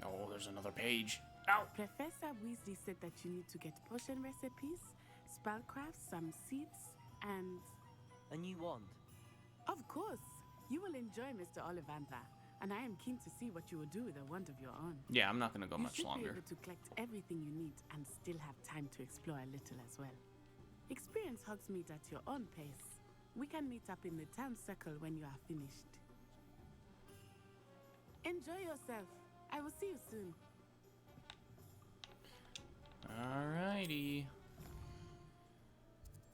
Oh, there's another page. Ow! Professor Weasley said that you need to get potion recipes, spellcrafts, some seeds, and... A new wand. Of course! You will enjoy Mr. Ollivander, and I am keen to see what you will do with a wand of your own. Yeah, I'm not gonna go You much should longer. be able to collect everything you need and still have time to explore a little as well. Experience Hogsmeade at your own pace. We can meet up in the town circle when you are finished. Enjoy yourself. I will see you soon. Alrighty.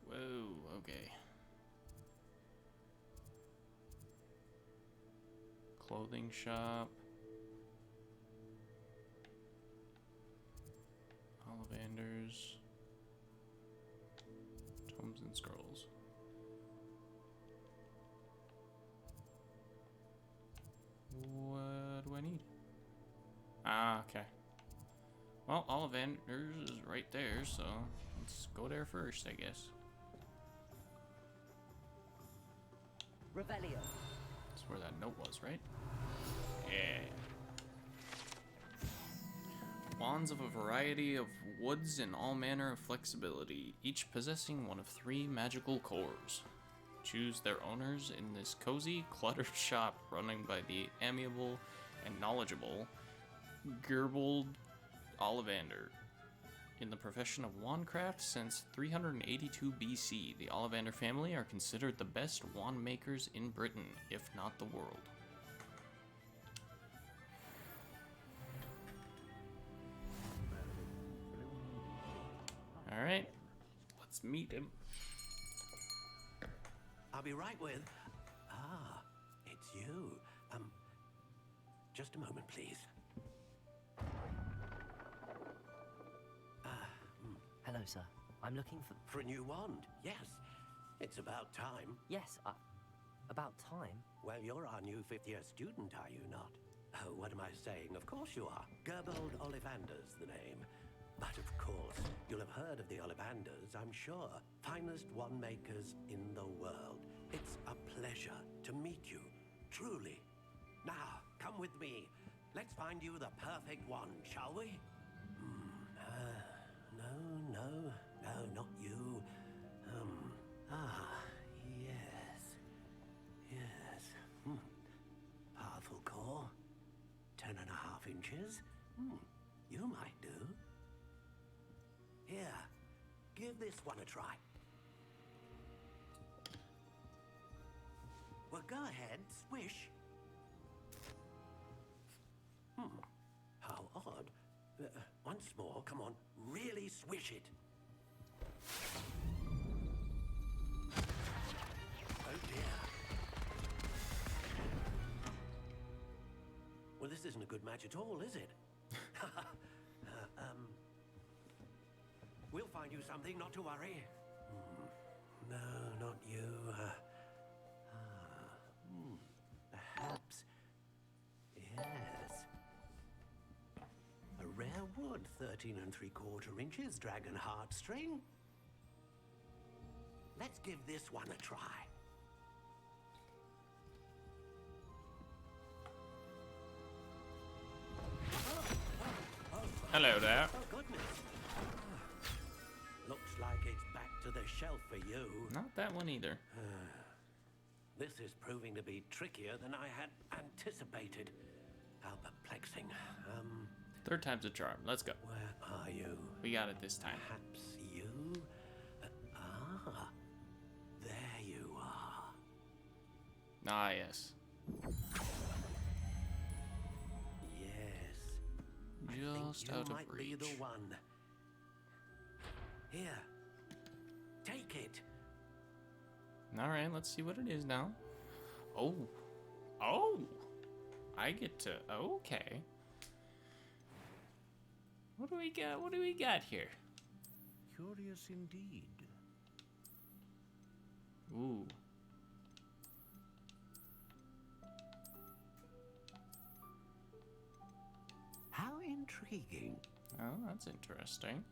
Whoa, okay. Clothing shop. Ollivanders. Tomes and scrolls. Ollivander's is right there, so let's go there first, I guess. Revelio. That's where that note was, right? Yeah. Wands of a variety of woods and all manner of flexibility, each possessing one of 3 magical cores. Choose their owners in this cozy, cluttered shop running by the amiable and knowledgeable Gerbold Ollivander. In the profession of wandcraft since 382 BC, the Ollivander family are considered the best wand makers in Britain, if not the world. Alright, let's meet him. I'll be right with... Ah, it's you. Just a moment, please. Hello, sir. I'm looking for... For a new wand, yes. It's about time. Yes, about time? Well, you're our new 5th-year student, are you not? Oh, what am I saying? Of course you are. Gerbold Ollivander's the name. But of course, you'll have heard of the Ollivanders, I'm sure. Finest wand makers in the world. It's a pleasure to meet you, truly. Now, come with me. Let's find you the perfect wand, shall we? No, not you. Yes. Powerful core. 10.5 inches. You might do. Here, give this one a try. Well, go ahead, swish. How odd. Once more, come on, really swish it. Oh dear. Well, this isn't a good match at all, is it? We'll find you something, not to worry. No, not you. Perhaps. Yes. A rare wood, 13 3/4 inches, dragon heartstring. Let's give this one a try. Hello there. Oh, goodness. Looks like it's back to the shelf for you. Not that one either. This is proving to be trickier than I had anticipated. How perplexing. 3rd time's a charm. Let's go. Where are you? We got it this time. Perhaps you? There you are. Ah, yes. Yes. Just out of might reach. be the one. Here. Take it. Alright, let's see what it is now. Oh. Oh! I get to... Okay. What do we got? What do we got here? Curious indeed. Ooh. How intriguing. Oh, that's interesting.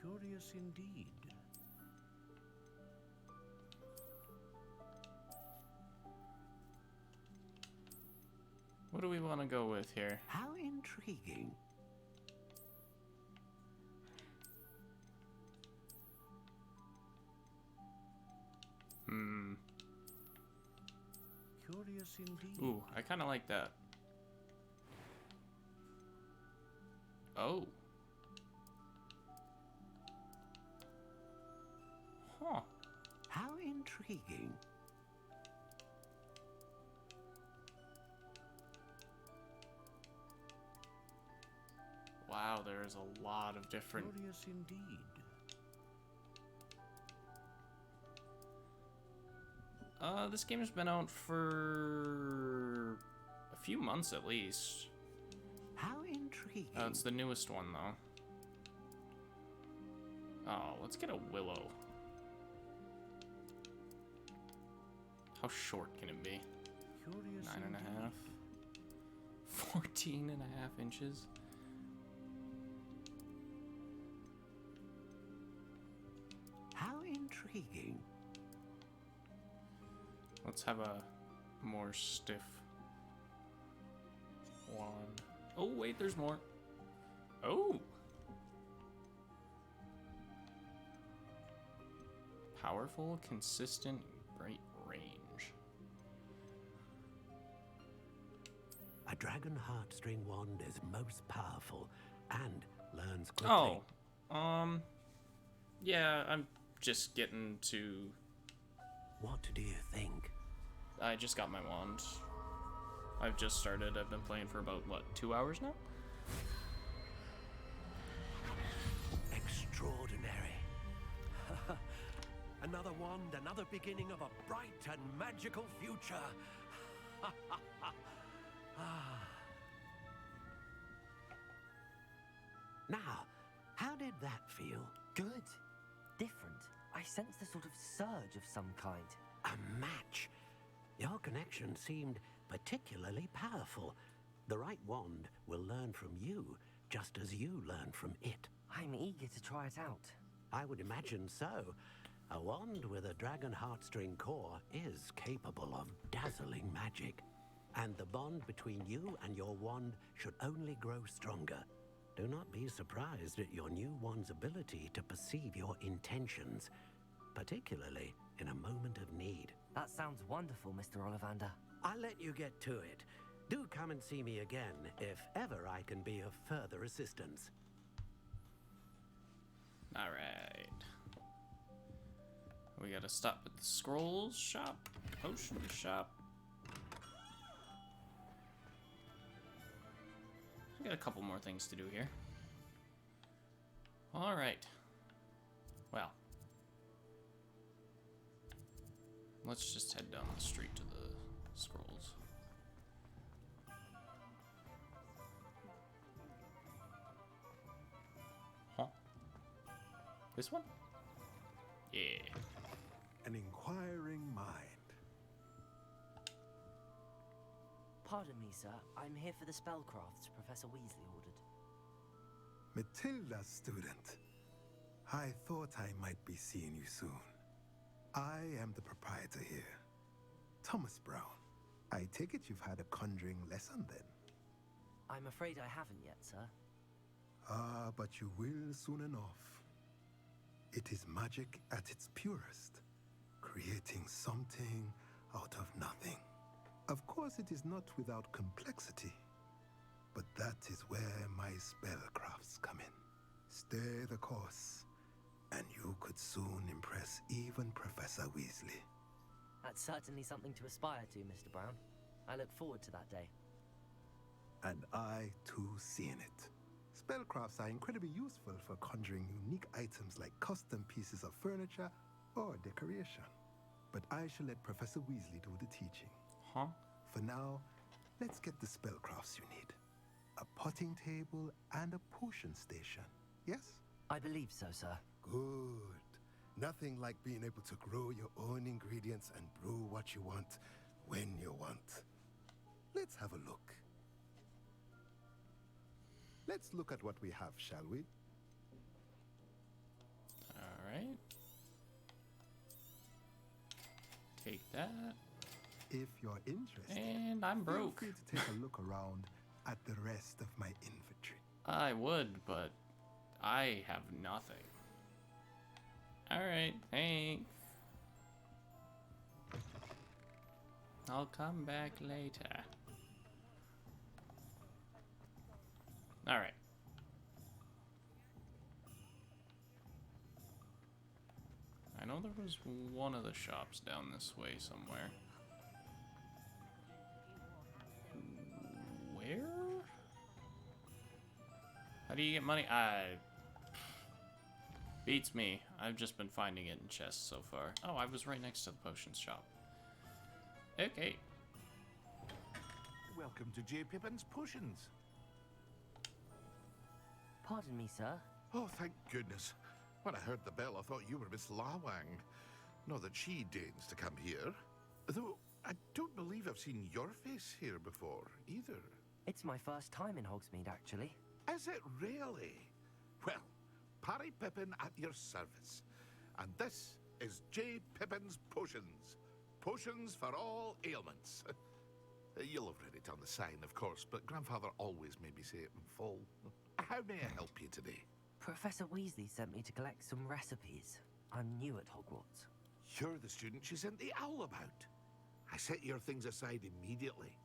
Curious indeed. What do we want to go with here? How intriguing. Curious indeed. Ooh, I kind of like that. Oh. Huh. How intriguing. Wow, there's a lot of different... Curious indeed. This game has been out for a few months at least. How intriguing. It's the newest one, though. Oh, let's get a willow. How short can it be? Curious 9.5. 14.5 inches. How intriguing. Let's have a more stiff wand. Oh, wait, there's more. Oh! Powerful, consistent, great range. A dragon heartstring wand is most powerful and learns quickly. Oh, yeah, I'm just getting to... What do you think? I just got my wand. I've just started. I've been playing for about, what, 2 hours now? Extraordinary. Another wand, another beginning of a bright and magical future. Now, how did that feel? Good. Different. I sensed a sort of surge of some kind. A match. Your connection seemed particularly powerful. The right wand will learn from you, just as you learn from it. I'm eager to try it out. I would imagine so. A wand with a dragon heartstring core is capable of dazzling magic. And the bond between you and your wand should only grow stronger. Do not be surprised at your new wand's ability to perceive your intentions, particularly in a moment of need. That sounds wonderful, Mr. Ollivander. I'll let you get to it. Do come and see me again if ever I can be of further assistance. Alright. We gotta stop at the scrolls shop, potion shop. We got a couple more things to do here. Alright. Well. Let's just head down the street to the scrolls. Huh? This one? Yeah. An inquiring mind. Pardon me, sir. I'm here for the spellcrafts Professor Weasley ordered. Matilda's student. I thought I might be seeing you soon. I am the proprietor here, Thomas Brown. I take it you've had a conjuring lesson then? I'm afraid I haven't yet, sir. Ah, but you will soon enough. It is magic at its purest, creating something out of nothing. Of course, it is not without complexity, but that is where my spellcrafts come in. Stay the course, and you could soon impress even Professor Weasley. That's certainly something to aspire to, Mr. Brown. I look forward to that day. And I, too, seeing it. Spellcrafts are incredibly useful for conjuring unique items like custom pieces of furniture or decoration. But I shall let Professor Weasley do the teaching. Huh? For now, let's get the spellcrafts you need. A potting table and a potion station, yes? I believe so, sir. Good. Nothing like being able to grow your own ingredients and brew what you want when you want. Let's have a look. Let's look at what we have, shall we? Alright. Take that. If you're interested, and I'm broke. Feel free to take a look around at the rest of my inventory. I would, but I have nothing. Alright, thanks. I'll come back later. Alright. I know there was one of the shops down this way somewhere. Where? How do you get money? Beats me. I've just been finding it in chests so far. Oh, I was right next to the potions shop. Okay. Welcome to J. Pippin's Potions. Pardon me, sir. Oh, thank goodness. When I heard the bell, I thought you were Miss Lawang. Not that she deigns to come here. Though, I don't believe I've seen your face here before, either. It's my first time in Hogsmeade, actually. Is it really? Well, Parry Pippin at your service. And this is J. Pippin's Potions. Potions for all ailments. You'll have read it on the sign, of course, but Grandfather always made me say it in full. How may I help you today? Professor Weasley sent me to collect some recipes. I'm new at Hogwarts. You're the student she sent the owl about. I set your things aside immediately.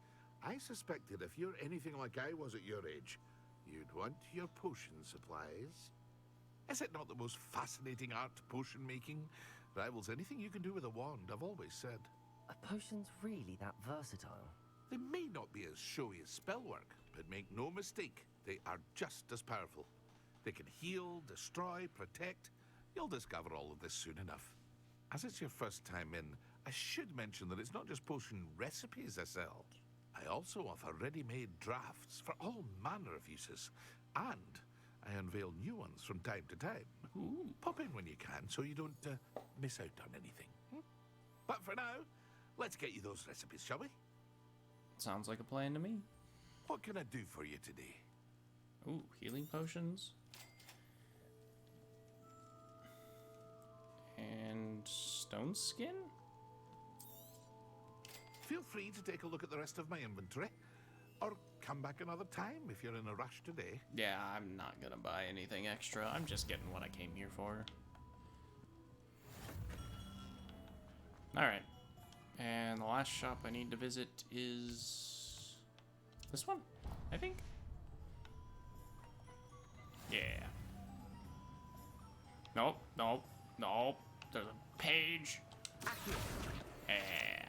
I suspected if you're anything like I was at your age, you'd want your potion supplies. Is it not the most fascinating art, potion making? Rivals anything you can do with a wand, I've always said. Are potions really that versatile? They may not be as showy as spellwork, but make no mistake, they are just as powerful. They can heal, destroy, protect. You'll discover all of this soon enough. As it's your first time in, I should mention that it's not just potion recipes I sell. I also offer ready-made drafts for all manner of uses, and I unveil new ones from time to time. Ooh. Pop in when you can so you don't miss out on anything. But for now, let's get you those recipes, shall we? Sounds like a plan to me. What can I do for you today? Ooh, healing potions. And stone skin? Feel free to take a look at the rest of my inventory. Or come back another time if you're in a rush today. Yeah, I'm not gonna buy anything extra. I'm just getting what I came here for. Alright. And the last shop I need to visit is this one, I think. Yeah. Nope, nope, nope. There's a page. Yeah.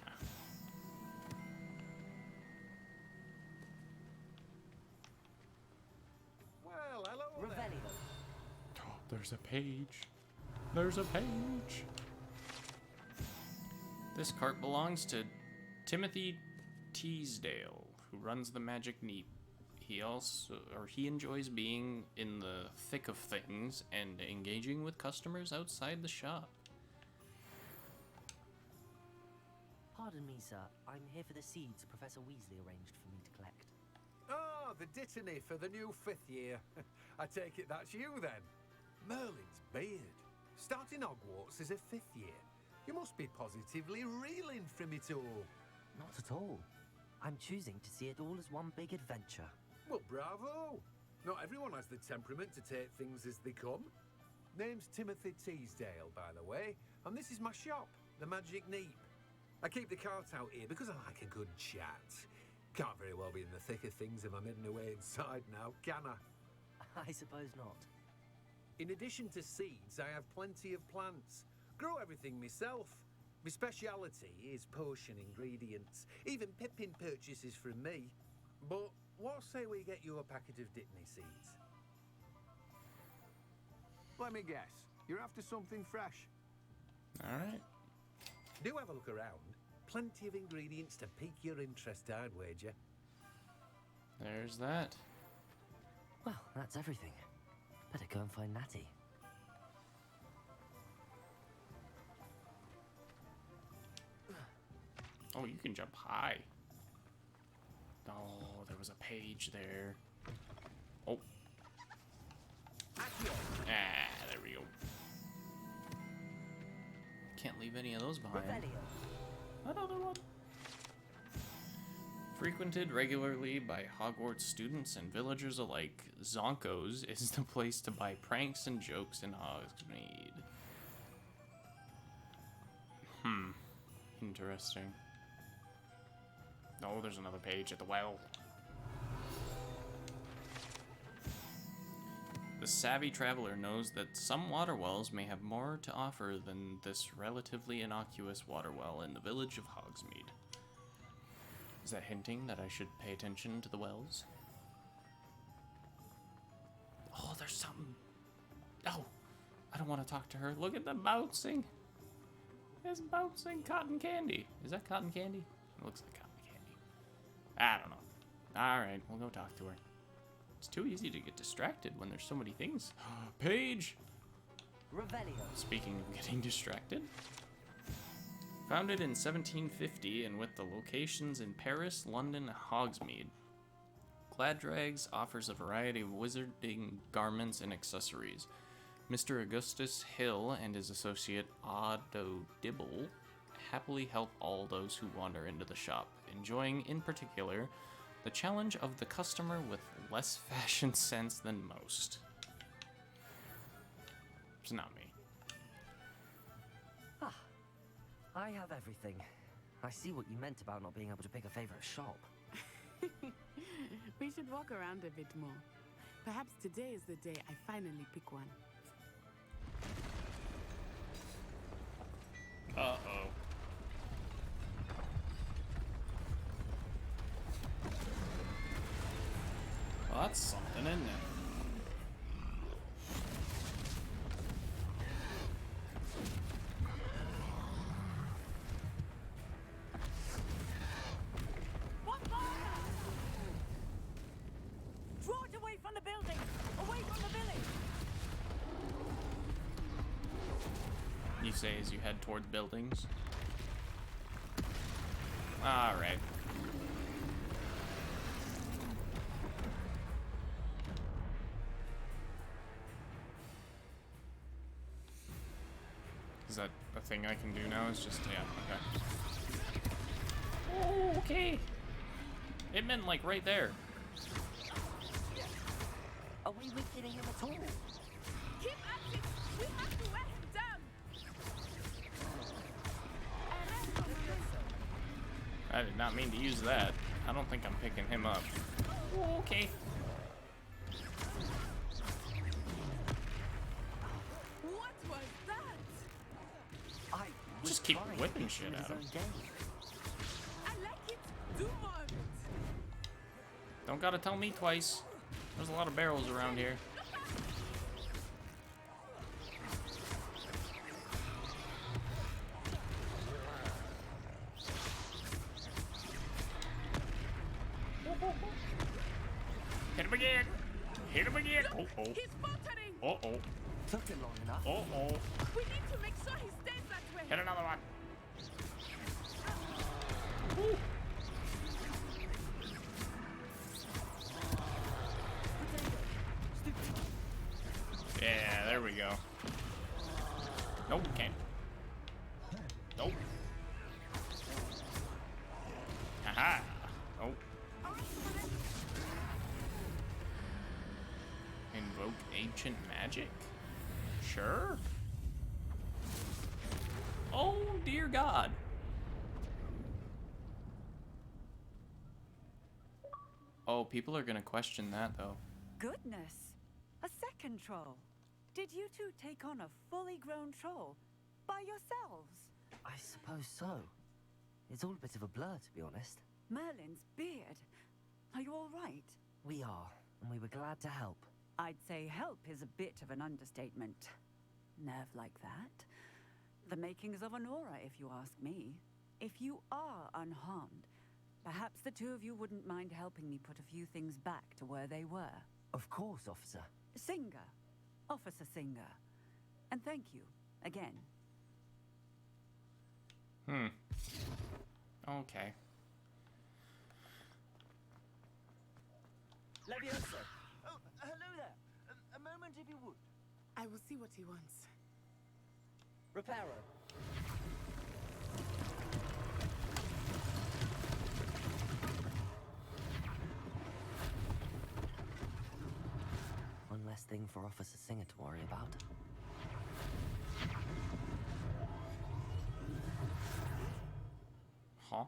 Well, hello there. Oh, there's a page. There's a page. This cart belongs to Timothy Teasdale, who runs the Magic Neep. He enjoys being in the thick of things and engaging with customers outside the shop. Pardon me, sir. I'm here for the seeds Professor Weasley arranged for me to collect. Oh, the dittany for the new 5th year. I take it that's you then. Merlin's beard. Starting Hogwarts is a 5th year. You must be positively reeling from it all. Not at all. I'm choosing to see it all as one big adventure. Well, bravo. Not everyone has the temperament to take things as they come. Name's Timothy Teasdale, by the way, and this is my shop, the Magic Neep. I keep the cart out here because I like a good chat. Can't very well be in the thick of things if I'm hidden away inside now, can I? I suppose not. In addition to seeds, I have plenty of plants. Grow everything myself. My speciality is potion ingredients. Even Pippin purchases from me. But what say we get you a packet of Dittany seeds? Let me guess. You're after something fresh. All right. Do have a look around. Plenty of ingredients to pique your interest, I'd wager. There's that. Well, that's everything. Better go and find Natty. Oh, you can jump high. Oh, there was a page there. Oh. Ah, there we go. Can't leave any of those behind. Another one. Frequented regularly by Hogwarts students and villagers alike, Zonko's is the place to buy pranks and jokes in Hogsmeade. Interesting. Oh, there's another page at the well. The savvy traveler knows that some water wells may have more to offer than this relatively innocuous water well in the village of Hogsmeade. Is that hinting that I should pay attention to the wells? Oh, there's something. Oh, I don't want to talk to her. Look at the bouncing. There's bouncing cotton candy. Is that cotton candy? It looks like cotton candy. I don't know. All right, we'll go talk to her. It's too easy to get distracted when there's so many things. Paige! Revelio. Speaking of getting distracted. Founded in 1750 and with the locations in Paris, London, and Hogsmeade, Gladrags offers a variety of wizarding garments and accessories. Mr. Augustus Hill and his associate Otto Dibble happily help all those who wander into the shop, enjoying, in particular, the challenge of the customer with less fashion sense than most. It's not me. Ah, I have everything. I see what you meant about not being able to pick a favorite shop. We should walk around a bit more. Perhaps today is the day I finally pick one. Uh-oh. Well, that's something, isn't it? Draw it away from the building! Away from the village! You say as you head toward buildings. Alright. Is that a thing I can do now? It's just, yeah, okay. Okay. It meant like right there. Are we weakening him at all? Keep at it! We have to wear him down! I did not mean to use that. I don't think I'm picking him up. Okay. What was that? Just keep whipping shit at him. I like it! Do more of it! Don't gotta tell me twice. There's a lot of barrels around here. Hit him again! Hit him again! Uh-oh. He's faltering! Uh-oh. Took it long enough. Uh-oh. We need to make sure he stays that way! Hit another one! Woo. Yeah, there we go. Nope, can't. Nope. Haha. Nope. Invoke ancient magic? Sure. Oh, dear God. Oh, people are gonna question that, though. Goodness! A second troll. Did you two take on a fully grown troll by yourselves? I suppose so. It's all a bit of a blur, to be honest. Merlin's beard. Are you all right? We are, and we were glad to help. I'd say help is a bit of an understatement. Nerve like that? The makings of an aura, if you ask me. If you are unharmed, perhaps the two of you wouldn't mind helping me put a few things back to where they were. Of course, officer. Singer. Officer Singer. And thank you, again. Okay. Leviosa! Oh, hello there! A moment if you would. I will see what he wants. Reparo. One less thing for Officer Singer to worry about. Huh?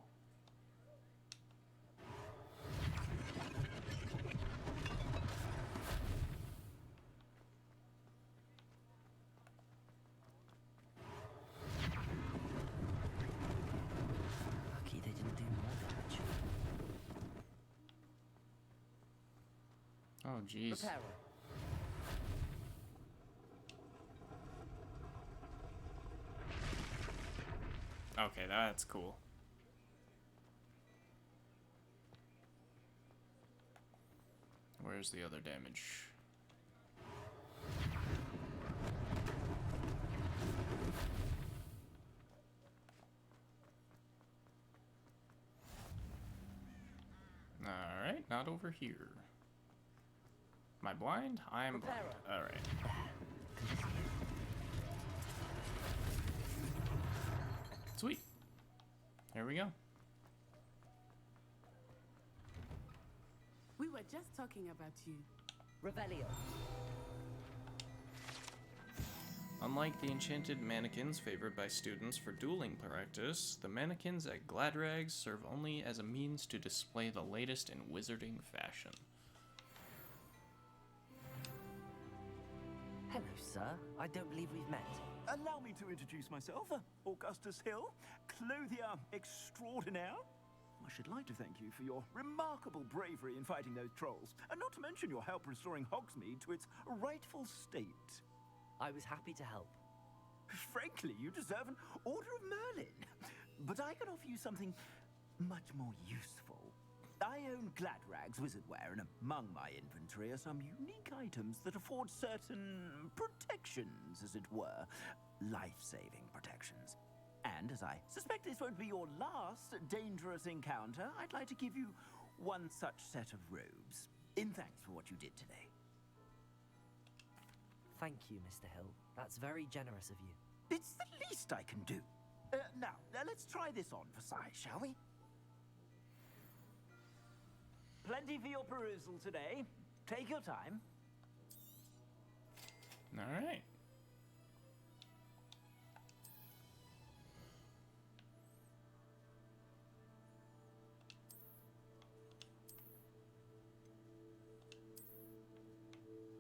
Lucky they didn't do more damage. Oh, jeez. Reparo. Okay, that's cool. Where's the other damage? not over here. Am I blind? I'm blind. Alright. Sweet. Here we go. We were just talking about you. Revelio. Unlike the enchanted mannequins favored by students for dueling practice, the mannequins at Gladrags serve only as a means to display the latest in wizarding fashion. Hello, sir. I don't believe we've met. Allow me to introduce myself. Augustus Hill, clothier extraordinaire. I should like to thank you for your remarkable bravery in fighting those trolls, and not to mention your help restoring Hogsmeade to its rightful state. I was happy to help. Frankly, you deserve an Order of Merlin. But I can offer you something much more useful. I own Gladrags wizardware, and among my inventory are some unique items that afford certain protections, as it were. Life-saving protections. And as I suspect this won't be your last dangerous encounter, I'd like to give you one such set of robes, in thanks for what you did today. Thank you, Mr. Hill. That's very generous of you. It's the least I can do. Now, let's try this on for size, shall we? Plenty for your perusal today. Take your time. All right.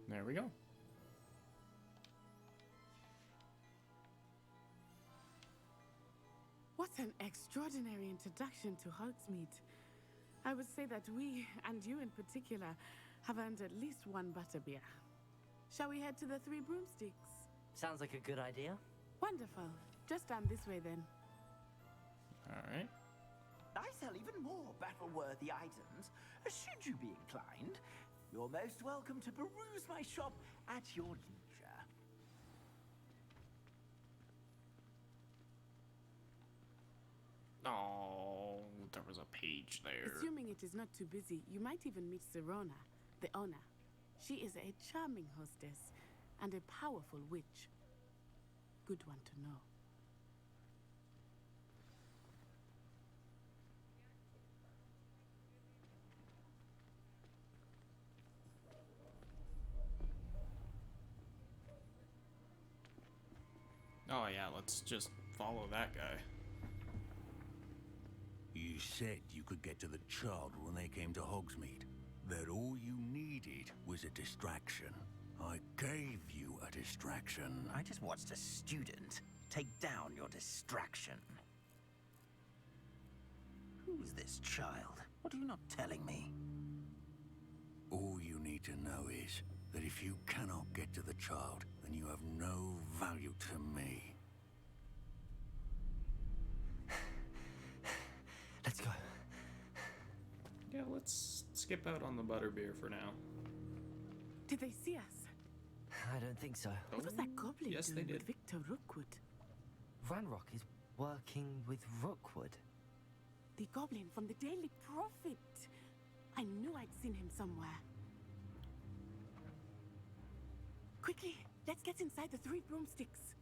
There we go. What an extraordinary introduction to Hogsmeade. I would say that we, and you in particular, have earned at least one butterbeer. Shall we head to the Three Broomsticks? Sounds like a good idea. Wonderful. Just down this way then. All right. I sell even more battle-worthy items. Should you be inclined, you're most welcome to peruse my shop at your leisure. Oh, there was a page there. Assuming it is not too busy, you might even meet Sirona, the owner. She is a charming hostess and a powerful witch. Good one to know. Oh yeah, let's just follow that guy. You said you could get to the child when they came to Hogsmeade. That all you needed was a distraction. I gave you a distraction. I just watched a student take down your distraction. Who is this child? What are you not telling me? All you need to know is that if you cannot get to the child, then you have no value to me. Let's go. Yeah, let's skip out on the butterbeer for now. Did they see us? I don't think so. What was that goblin yes, doing they did. with Victor Rookwood? Ranrock is working with Rookwood. The goblin from the Daily Prophet. I knew I'd seen him somewhere. Quickly, let's get inside the Three Broomsticks.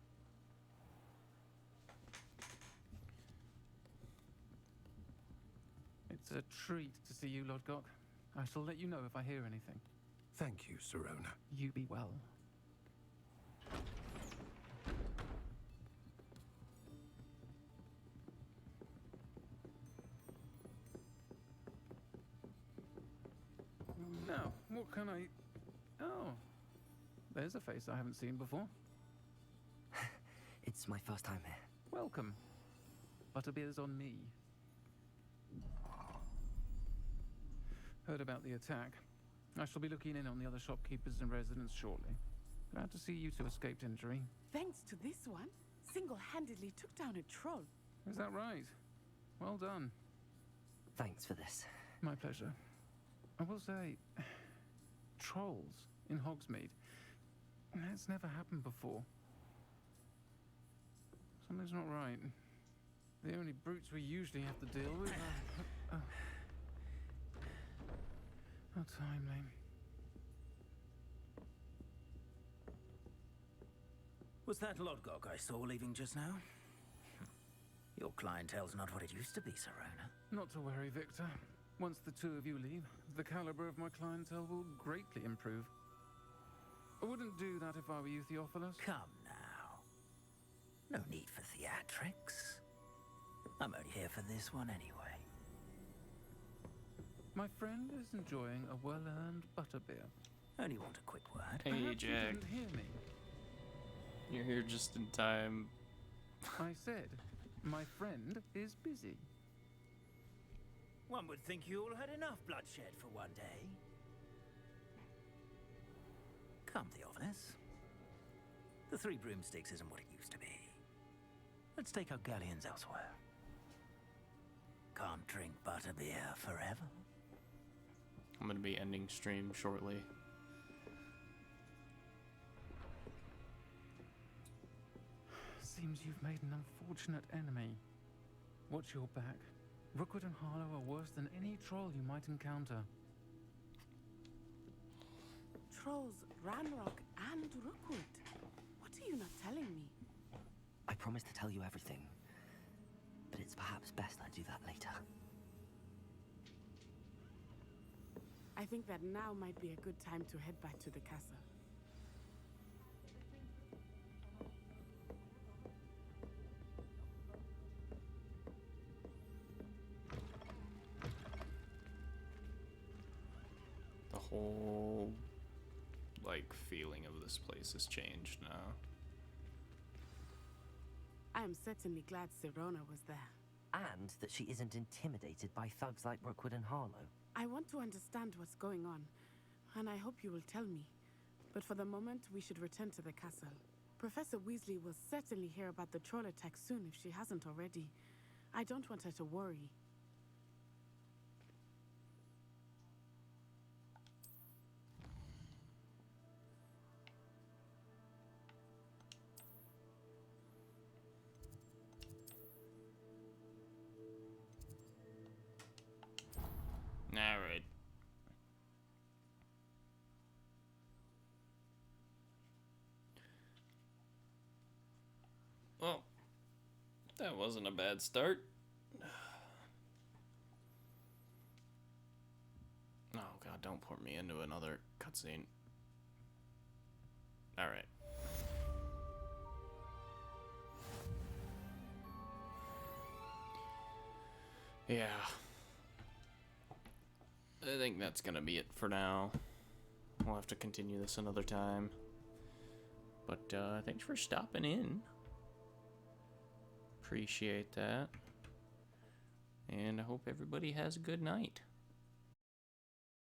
It's a treat to see you, Lord Gok. I shall let you know if I hear anything. Thank you, Sirona. You be well. Now, what can I... Oh, there's a face I haven't seen before. It's my first time here. Welcome. Butterbeer's on me. Heard about the attack. I shall be looking in on the other shopkeepers and residents shortly. Glad to see you two escaped injury. Thanks to this one, single-handedly took down a troll. Is that right? Well done. Thanks for this. My pleasure. I will say, trolls in Hogsmeade. That's never happened before. Something's not right. The only brutes we usually have to deal with are... How timely. Was that Lodgok I saw leaving just now? Your clientele's not what it used to be, Serona. Not to worry, Victor. Once the two of you leave, the caliber of my clientele will greatly improve. I wouldn't do that if I were you, Theophilus. Come now. No need for theatrics. I'm only here for this one anyway. My friend is enjoying a well-earned butterbeer. Only want a quick word. Hey, Perhaps you Jack. didn't hear me. You're here just in time. I said, my friend is busy. One would think you all had enough bloodshed for one day. Come, Theophilus. The Three Broomsticks isn't what it used to be. Let's take our galleons elsewhere. Can't drink butterbeer forever. I'm gonna be ending stream shortly. Seems you've made an unfortunate enemy. Watch your back. Rookwood and Harlow are worse than any troll you might encounter. Trolls, Ranrock, and Rookwood. What are you not telling me? I promised to tell you everything, but it's perhaps best I do that later. I think that now might be a good time to head back to the castle. The whole, like, feeling of this place has changed now. I am certainly glad Serona was there. And that she isn't intimidated by thugs like Rookwood and Harlow. I want to understand what's going on, and I hope you will tell me. But for the moment, we should return to the castle. Professor Weasley will certainly hear about the troll attack soon if she hasn't already. I don't want her to worry. Alright. Well, that wasn't a bad start. Oh god, don't put me into another cutscene. Alright. Yeah. I think that's gonna be it for now. We'll have to continue this another time. But thanks for stopping in. Appreciate that. And I hope everybody has a good night.